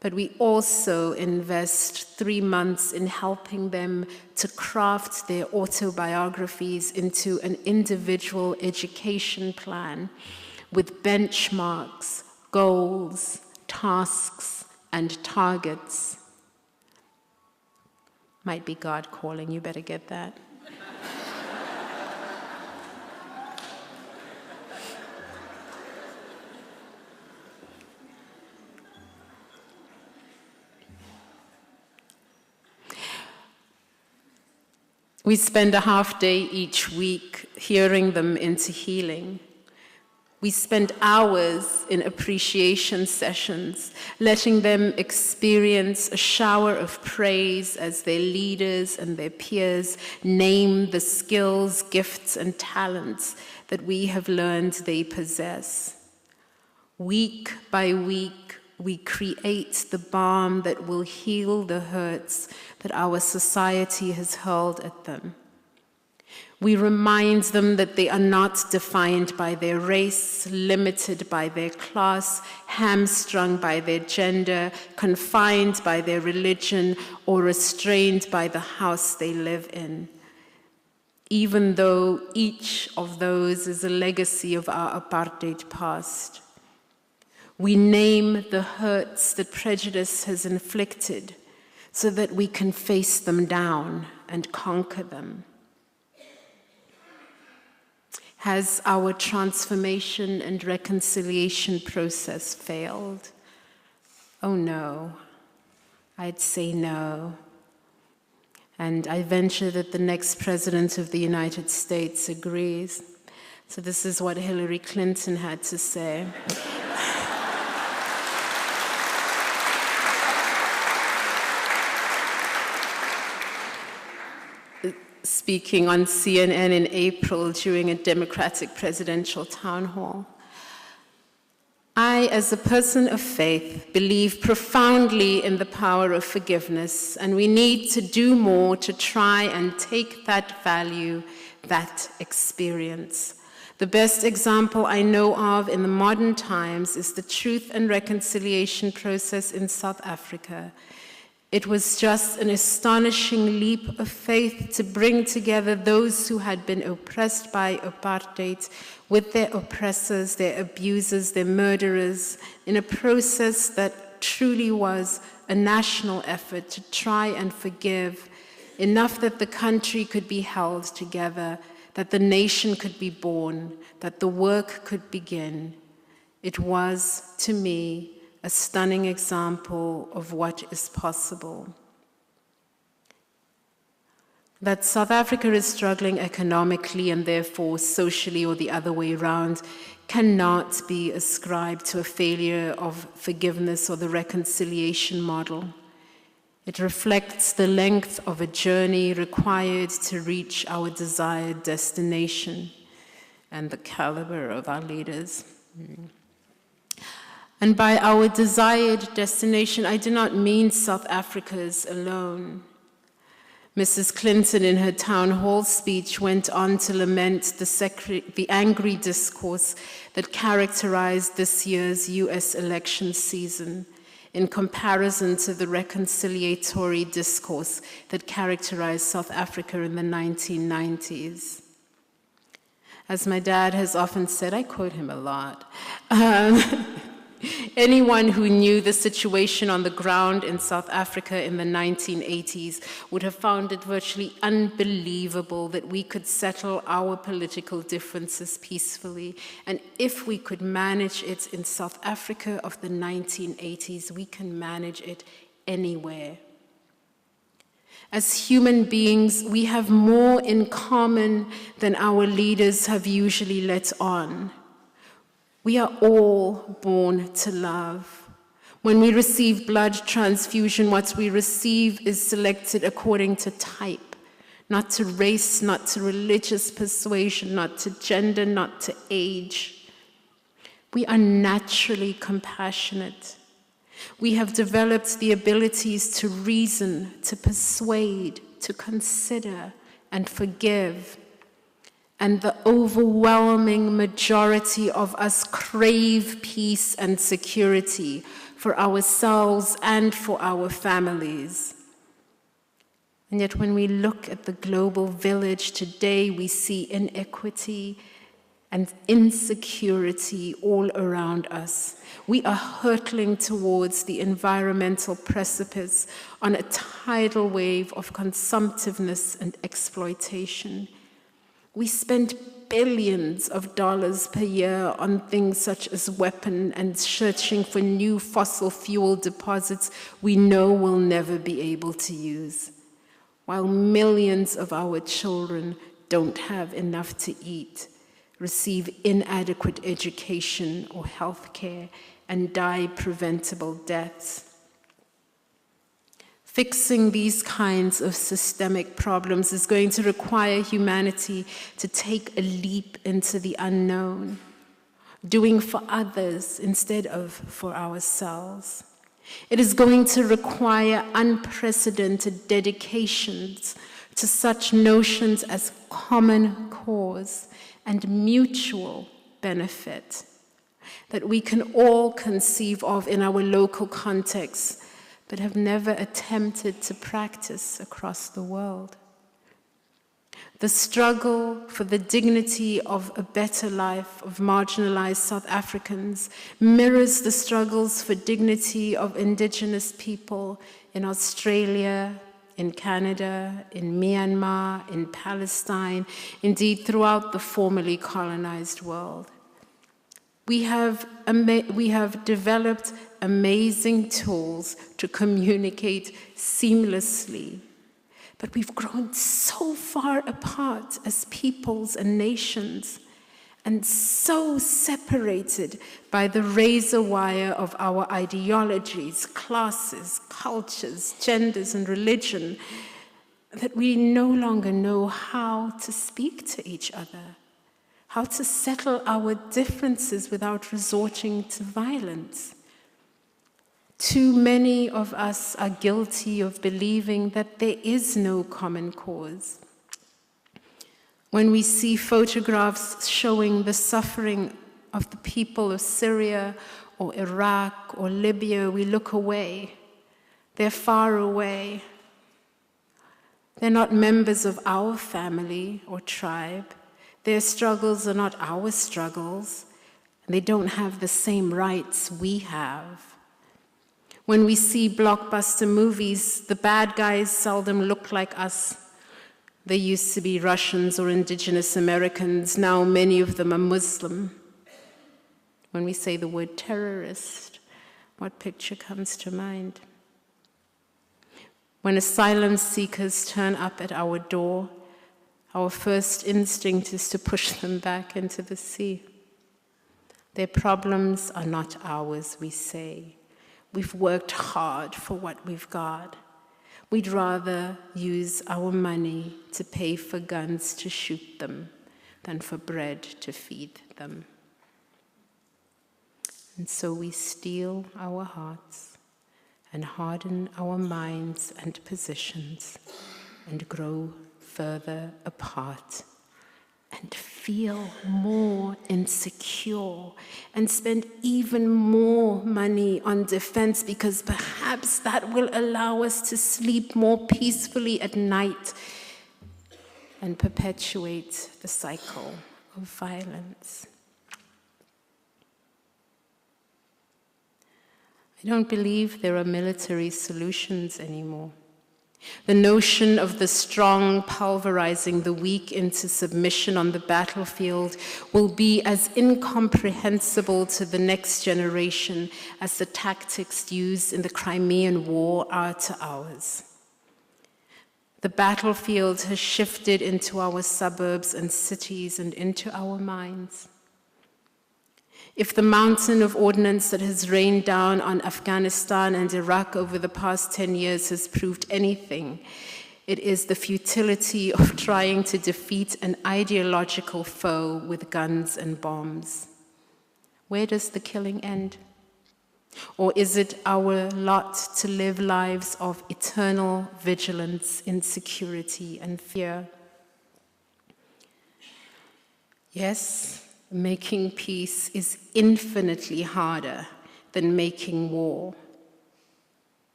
But we also invest 3 months in helping them to craft their autobiographies into an individual education plan with benchmarks, goals, tasks, and targets. Might be God calling, you better get that. We spend a half day each week hearing them into healing. We spend hours in appreciation sessions, letting them experience a shower of praise as their leaders and their peers name the skills, gifts, and talents that we have learned they possess. Week by week, we create the balm that will heal the hurts that our society has hurled at them. We remind them that they are not defined by their race, limited by their class, hamstrung by their gender, confined by their religion, or restrained by the house they live in. Even though each of those is a legacy of our apartheid past. We name the hurts that prejudice has inflicted so that we can face them down and conquer them? Has our transformation and reconciliation process failed? Oh no, I'd say no. And I venture that the next president of the United States agrees. So this is what Hillary Clinton had to say. Speaking on CNN in April during a Democratic presidential town hall. I, as a person of faith, believe profoundly in the power of forgiveness, and we need to do more to try and take that value, that experience. The best example I know of in the modern times is the Truth and Reconciliation process in South Africa. It was just an astonishing leap of faith to bring together those who had been oppressed by apartheid with their oppressors, their abusers, their murderers, in a process that truly was a national effort to try and forgive, enough that the country could be held together, that the nation could be born, that the work could begin. It was, to me, a stunning example of what is possible. That South Africa is struggling economically and therefore socially or the other way around cannot be ascribed to a failure of forgiveness or the reconciliation model. It reflects the length of a journey required to reach our desired destination and the caliber of our leaders. And by our desired destination, I do not mean South Africa's alone. Mrs. Clinton, in her town hall speech, went on to lament the angry discourse that characterized this year's US election season, in comparison to the reconciliatory discourse that characterized South Africa in the 1990s. As my dad has often said, I quote him a lot, anyone who knew the situation on the ground in South Africa in the 1980s would have found it virtually unbelievable that we could settle our political differences peacefully. And if we could manage it in South Africa of the 1980s, we can manage it anywhere. As human beings, we have more in common than our leaders have usually let on. We are all born to love. When we receive blood transfusion, what we receive is selected according to type, not to race, not to religious persuasion, not to gender, not to age. We are naturally compassionate. We have developed the abilities to reason, to persuade, to consider, and forgive. And the overwhelming majority of us crave peace and security for ourselves and for our families. And yet when we look at the global village today, we see inequity and insecurity all around us. We are hurtling towards the environmental precipice on a tidal wave of consumptiveness and exploitation. We spend billions of dollars per year on things such as weapons and searching for new fossil fuel deposits we know we'll never be able to use, while millions of our children don't have enough to eat, receive inadequate education or health care, and die preventable deaths. Fixing these kinds of systemic problems is going to require humanity to take a leap into the unknown, doing for others instead of for ourselves. It is going to require unprecedented dedications to such notions as common cause and mutual benefit that we can all conceive of in our local context, but have never attempted to practice across the world. The struggle for the dignity of a better life of marginalized South Africans mirrors the struggles for dignity of Indigenous people in Australia, in Canada, in Myanmar, in Palestine, indeed throughout the formerly colonized world. We have developed amazing tools to communicate seamlessly, but we've grown so far apart as peoples and nations, and so separated by the razor wire of our ideologies, classes, cultures, genders, and religion, that we no longer know how to speak to each other, how to settle our differences without resorting to violence. Too many of us are guilty of believing that there is no common cause. When we see photographs showing the suffering of the people of Syria or Iraq or Libya, we look away. They're far away. They're not members of our family or tribe. Their struggles are not our struggles. They don't have the same rights we have. When we see blockbuster movies, the bad guys seldom look like us. They used to be Russians or Indigenous Americans. Now many of them are Muslim. When we say the word terrorist, what picture comes to mind? When asylum seekers turn up at our door, our first instinct is to push them back into the sea. Their problems are not ours, we say. We've worked hard for what we've got. We'd rather use our money to pay for guns to shoot them than for bread to feed them. And so we steel our hearts and harden our minds and positions and grow further apart and feel more insecure and spend even more money on defense, because perhaps that will allow us to sleep more peacefully at night and perpetuate the cycle of violence. I don't believe there are military solutions anymore. The notion of the strong pulverizing the weak into submission on the battlefield will be as incomprehensible to the next generation as the tactics used in the Crimean War are to ours. The battlefield has shifted into our suburbs and cities and into our minds. If the mountain of ordnance that has rained down on Afghanistan and Iraq over the past 10 years has proved anything, it is the futility of trying to defeat an ideological foe with guns and bombs. Where does the killing end? Or is it our lot to live lives of eternal vigilance, insecurity, and fear? Yes, making peace is infinitely harder than making war.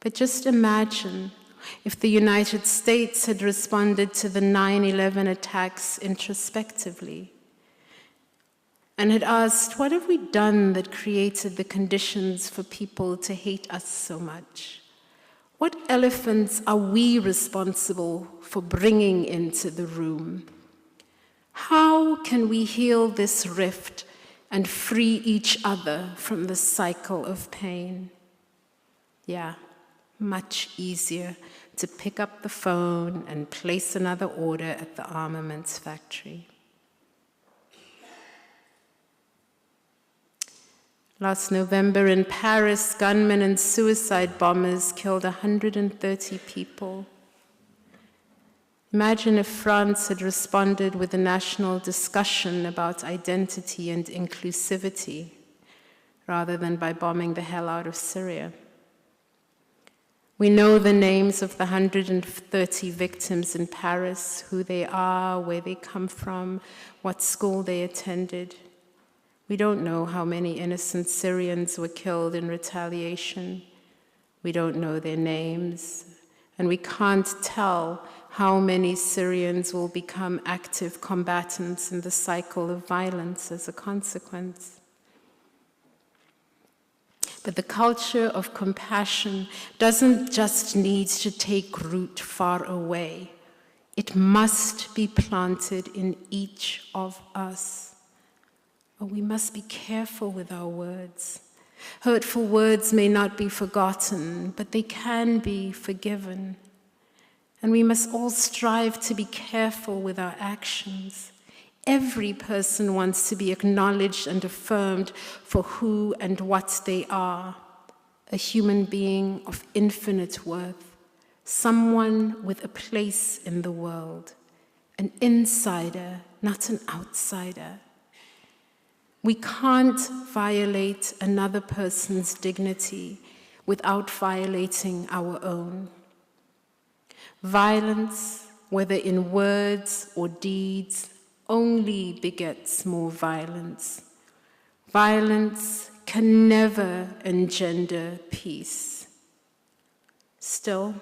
But just imagine if the United States had responded to the 9/11 attacks introspectively and had asked, what have we done that created the conditions for people to hate us so much? What elephants are we responsible for bringing into the room? How can we heal this rift and free each other from the cycle of pain? Yeah, much easier to pick up the phone and place another order at the armaments factory. Last November in Paris, gunmen and suicide bombers killed 130 people. Imagine if France had responded with a national discussion about identity and inclusivity, rather than by bombing the hell out of Syria. We know the names of the 130 victims in Paris, who they are, where they come from, what school they attended. We don't know how many innocent Syrians were killed in retaliation. We don't know their names, and we can't tell how many Syrians will become active combatants in the cycle of violence as a consequence. But the culture of compassion doesn't just need to take root far away. It must be planted in each of us. Oh, we must be careful with our words. Hurtful words may not be forgotten, but they can be forgiven. And we must all strive to be careful with our actions. Every person wants to be acknowledged and affirmed for who and what they are, a human being of infinite worth, someone with a place in the world, an insider, not an outsider. We can't violate another person's dignity without violating our own. Violence, whether in words or deeds, only begets more violence. Violence can never engender peace. Still,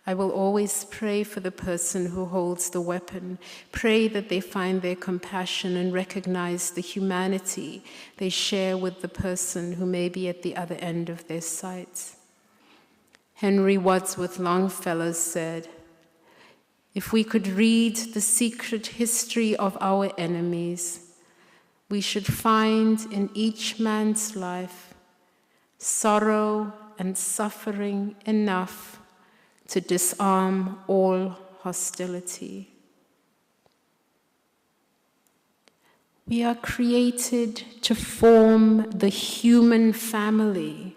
I will always pray for the person who holds the weapon, pray that they find their compassion and recognize the humanity they share with the person who may be at the other end of their sights. Henry Wadsworth Longfellow said, "If we could read the secret history of our enemies, we should find in each man's life sorrow and suffering enough to disarm all hostility." We are created to form the human family,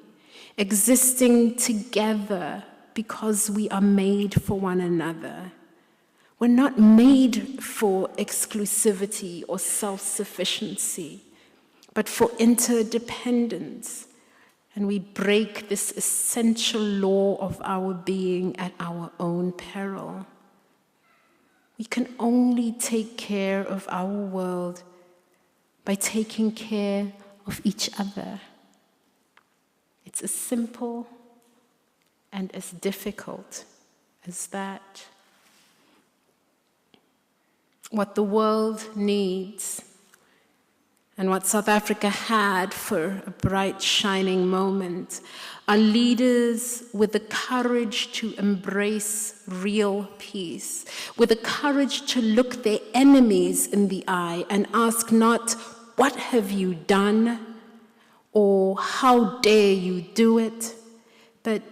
existing together because we are made for one another. We're not made for exclusivity or self-sufficiency, but for interdependence. And we break this essential law of our being at our own peril. We can only take care of our world by taking care of each other. It's as simple and as difficult as that. What the world needs, and what South Africa had for a bright, shining moment, are leaders with the courage to embrace real peace, with the courage to look their enemies in the eye and ask not, "What have you done?" or "How dare you do it?" but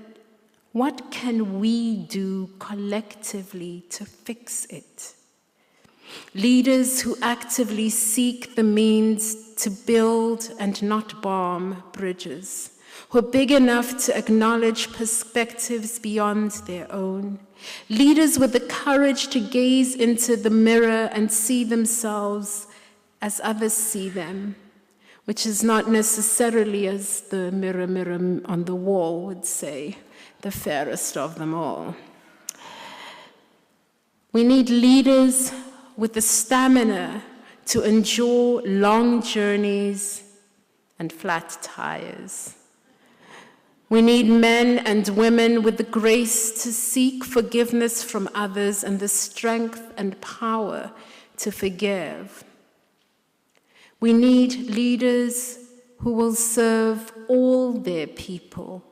"What can we do collectively to fix it?" Leaders who actively seek the means to build and not bomb bridges, who are big enough to acknowledge perspectives beyond their own. Leaders with the courage to gaze into the mirror and see themselves as others see them, which is not necessarily, as the mirror on the wall would say, the fairest of them all. We need leaders with the stamina to endure long journeys and flat tires. We need men and women with the grace to seek forgiveness from others and the strength and power to forgive. We need leaders who will serve all their people,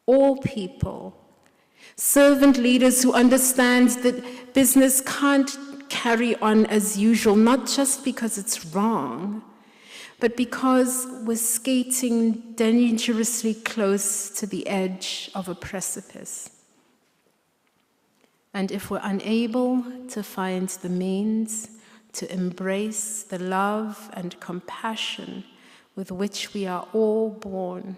all people. Servant leaders who understand that business can't carry on as usual, not just because it's wrong, but because we're skating dangerously close to the edge of a precipice. And if we're unable to find the means to embrace the love and compassion with which we are all born,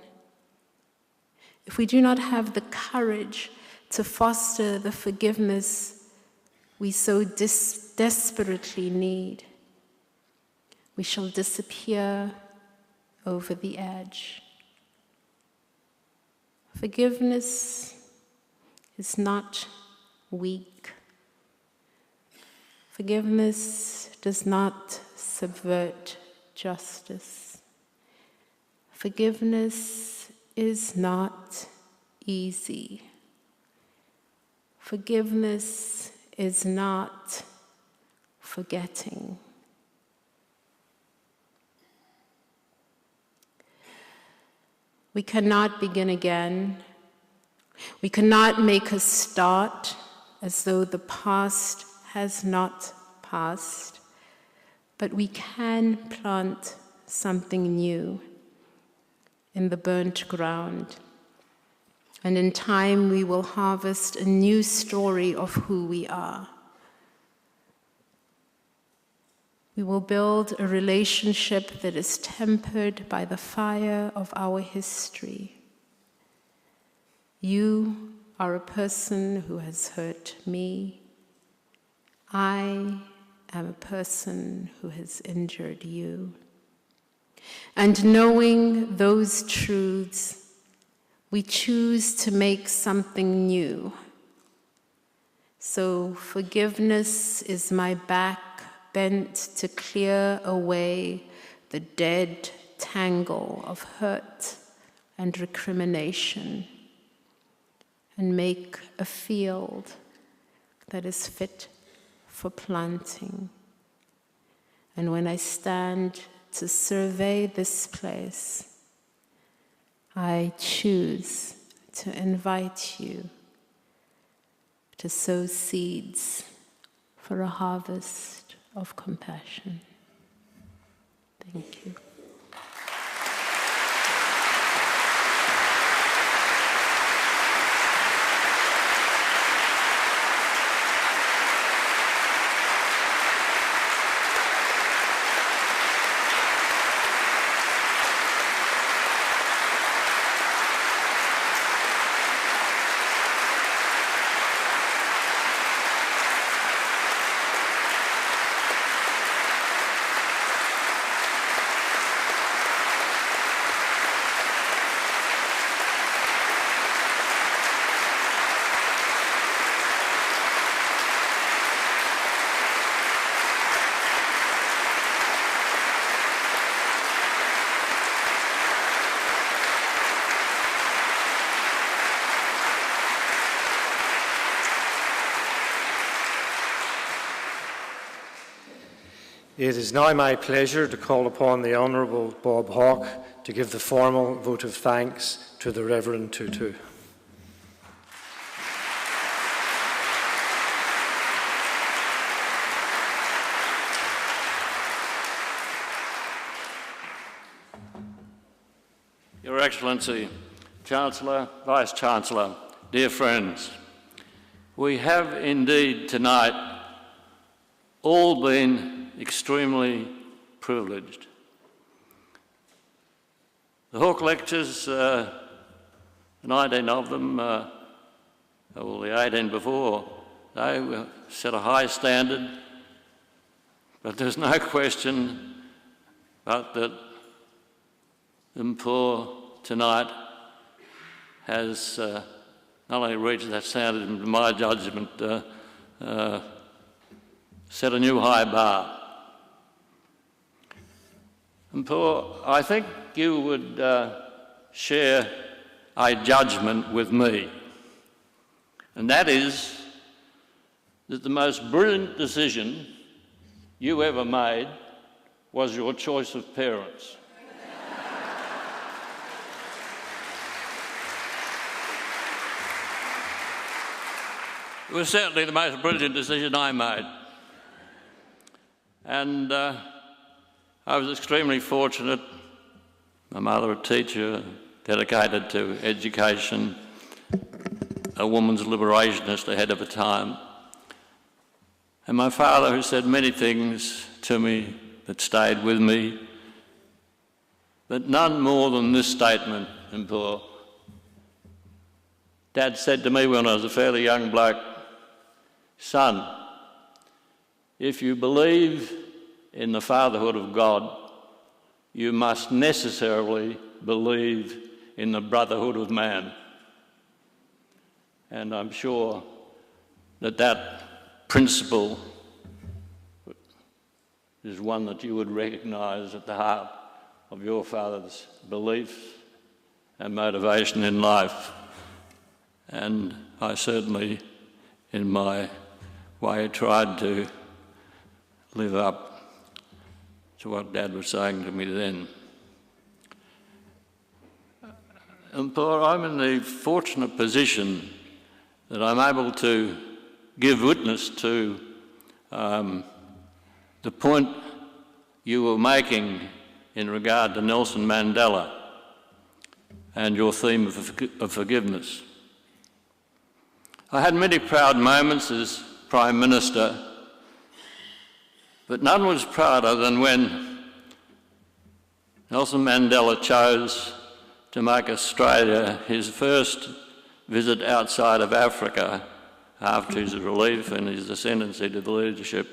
if we do not have the courage to foster the forgiveness we so desperately need, we shall disappear over the edge. Forgiveness is not weak. Forgiveness does not subvert justice. Forgiveness is not easy. Forgiveness is not forgetting. We cannot begin again. We cannot make a start as though the past has not passed, but we can plant something new in the burnt ground. And in time, we will harvest a new story of who we are. We will build a relationship that is tempered by the fire of our history. You are a person who has hurt me. I am a person who has injured you. And knowing those truths, we choose to make something new. So forgiveness is my back bent to clear away the dead tangle of hurt and recrimination and make a field that is fit for planting. And when I stand to survey this place, I choose to invite you to sow seeds for a harvest of compassion. Thank you. It is now my pleasure to call upon the Honourable Bob Hawke to give the formal vote of thanks to the Reverend Tutu. Your Excellency, Chancellor, Vice-Chancellor, dear friends, we have indeed tonight all been extremely privileged. The Hawke Lectures, 19 of them, well, the 18 before, they set a high standard, but there's no question but that Mpho tonight has not only reached that standard, in my judgment, set a new high bar. Mpho, I think you would share a judgment with me, and that is that the most brilliant decision you ever made was your choice of parents. It was certainly the most brilliant decision I made. And I was extremely fortunate. My mother, a teacher, dedicated to education, a woman's liberationist ahead of her time. And my father, who said many things to me that stayed with me, but none more than this statement, Mpho. Dad said to me when I was a fairly young bloke, "Son, if you believe in the fatherhood of God, you must necessarily believe in the brotherhood of man." And I'm sure that that principle is one that you would recognise at the heart of your father's belief and motivation in life. And I certainly in my way, tried to live up to what Dad was saying to me then. Mpho, I'm in the fortunate position that I'm able to give witness to the point you were making in regard to Nelson Mandela and your theme of forgiveness. I had many proud moments as Prime Minister, but none was prouder than when Nelson Mandela chose to make Australia his first visit outside of Africa after his relief and his ascendancy to the leadership.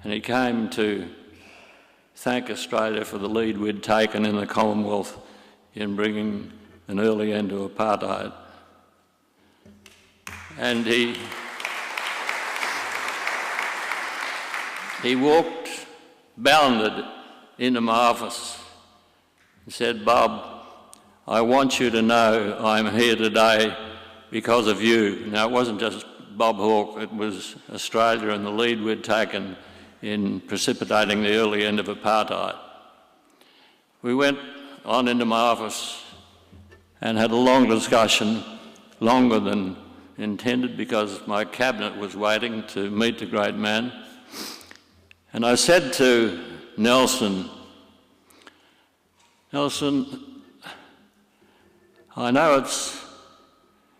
And he came to thank Australia for the lead we'd taken in the Commonwealth in bringing an early end to apartheid. And he walked, bounded into my office and said, "Bob, I want you to know I'm here today because of you." Now, it wasn't just Bob Hawke, it was Australia and the lead we'd taken in precipitating the early end of apartheid. We went on into my office and had a long discussion, longer than intended because my cabinet was waiting to meet the great man. And I said to Nelson, I know it's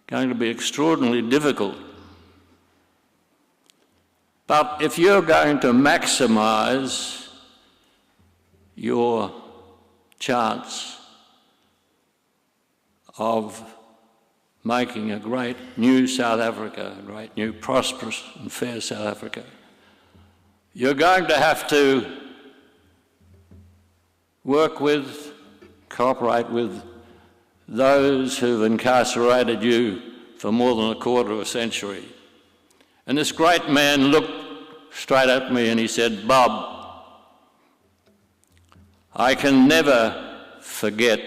going to be extraordinarily difficult, but if you're going to maximise your chance of making a great new South Africa, a great new prosperous and fair South Africa, you're going to have to work with, cooperate with those who've incarcerated you for more than a quarter of a century. And this great man looked straight at me and he said, "Bob, I can never forget,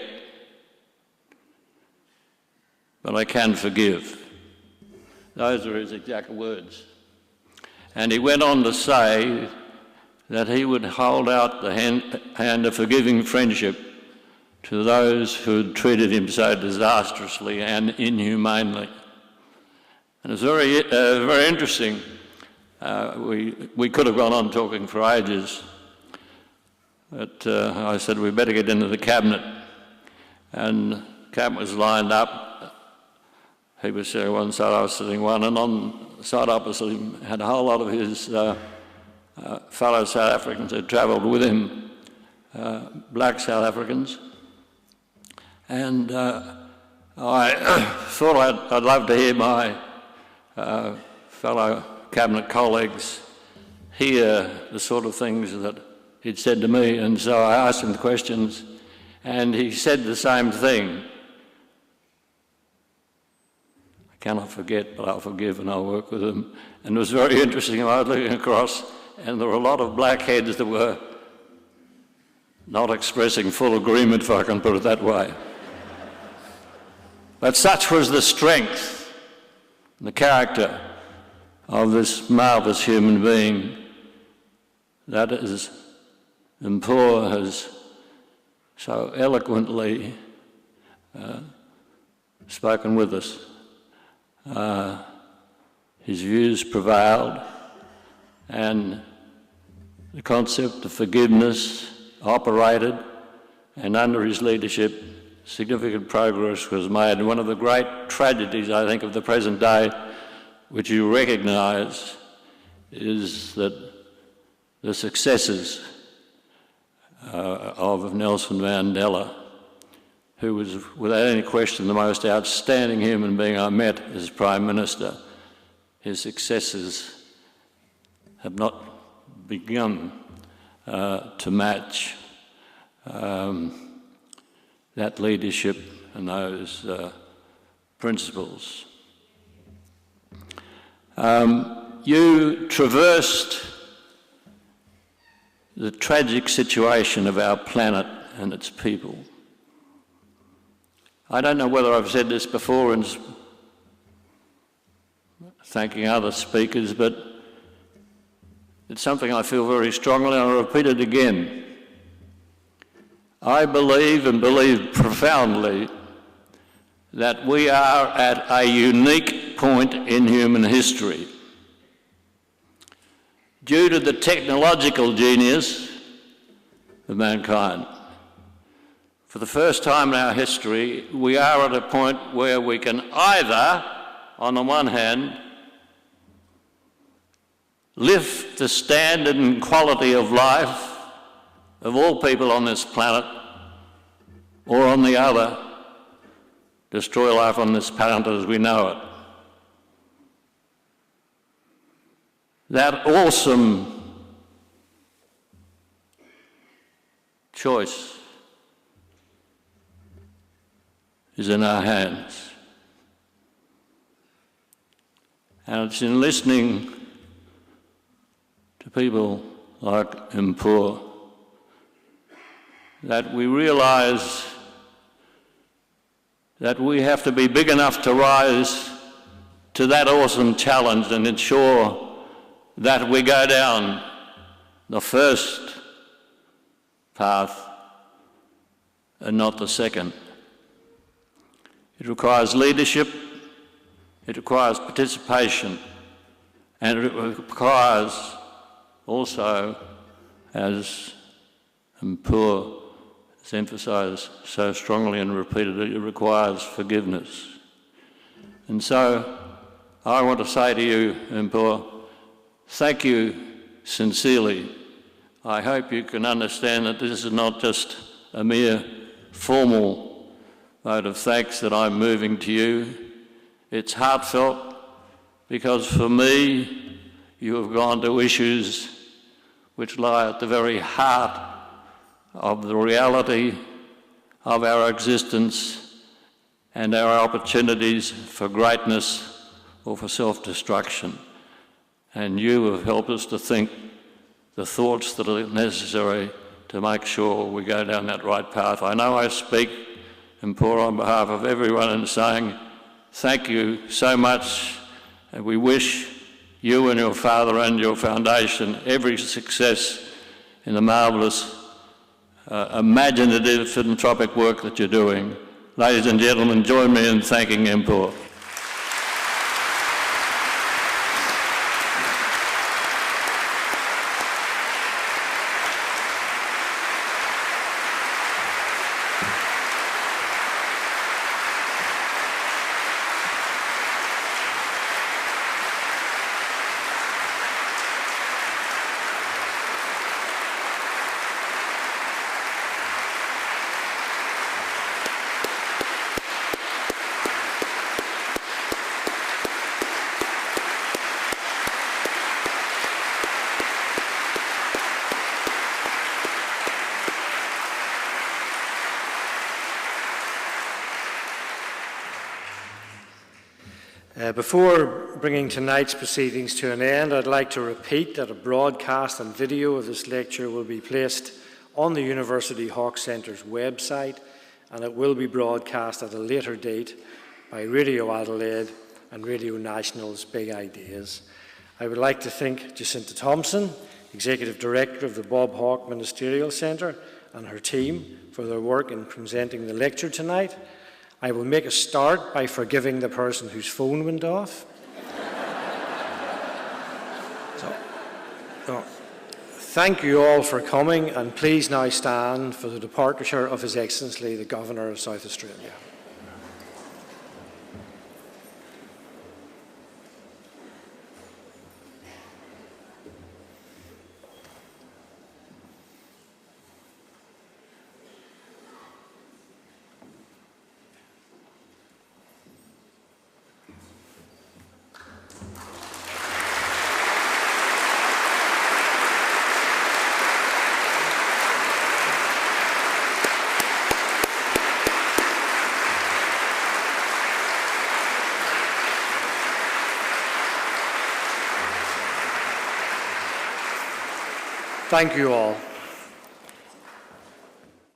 but I can forgive." Those are his exact words. And he went on to say that he would hold out the hand of forgiving friendship to those who had treated him so disastrously and inhumanely. And it's very interesting. We could have gone on talking for ages, but I said we better get into the cabinet. And the cabinet was lined up. He was sitting one side, I was sitting one, and on the side opposite him had a whole lot of his fellow South Africans who travelled with him, black South Africans. And I thought I'd love to hear my fellow cabinet colleagues hear the sort of things that he'd said to me, and so I asked him questions, and he said the same thing. "I cannot forget, but I'll forgive and I'll work with them." And it was very interesting. I was looking across, and there were a lot of black heads that were not expressing full agreement, if I can put it that way. But such was the strength, the character of this marvellous human being that, as Mpho has so eloquently spoken with us, his views prevailed, and the concept of forgiveness operated, and under his leadership significant progress was made. And one of the great tragedies, I think, of the present day, which you recognise, is that the successes of Nelson Mandela, who was without any question the most outstanding human being I met as Prime Minister, his successes have not begun to match that leadership and those principles. You traversed the tragic situation of our planet and its people. I don't know whether I've said this before in thanking other speakers, but it's something I feel very strongly, and I'll repeat it again. I believe, and believe profoundly, that we are at a unique point in human history. Due to the technological genius of mankind, for the first time in our history, we are at a point where we can either, on the one hand, lift the standard and quality of life of all people on this planet, or on the other, destroy life on this planet as we know it. That awesome choice is in our hands. And it's in listening to people like Mpho that we realise that we have to be big enough to rise to that awesome challenge and ensure that we go down the first path and not the second. It requires leadership, it requires participation, and it requires also, as Mpho has emphasised so strongly and repeatedly, it requires forgiveness. And so I want to say to you, Mpho, thank you sincerely. I hope you can understand that this is not just a mere formal vote of thanks that I'm moving to you. It's heartfelt because for me, you have gone to issues which lie at the very heart of the reality of our existence and our opportunities for greatness or for self-destruction. And you have helped us to think the thoughts that are necessary to make sure we go down that right path. I know I speak, Mpho, on behalf of everyone in saying thank you so much, and we wish you and your father and your foundation every success in the marvellous, imaginative philanthropic work that you're doing. Ladies and gentlemen, join me in thanking Mpho. Before bringing tonight's proceedings to an end, I'd like to repeat that a broadcast and video of this lecture will be placed on the University Hawke Centre's website, and it will be broadcast at a later date by Radio Adelaide and Radio National's Big Ideas. I would like to thank Jacinta Thompson, Executive Director of the Bob Hawke Ministerial Centre, and her team for their work in presenting the lecture tonight. I will make a start by forgiving the person whose phone went off. Thank you all for coming, and please now stand for the departure of His Excellency the Governor of South Australia. Thank you all.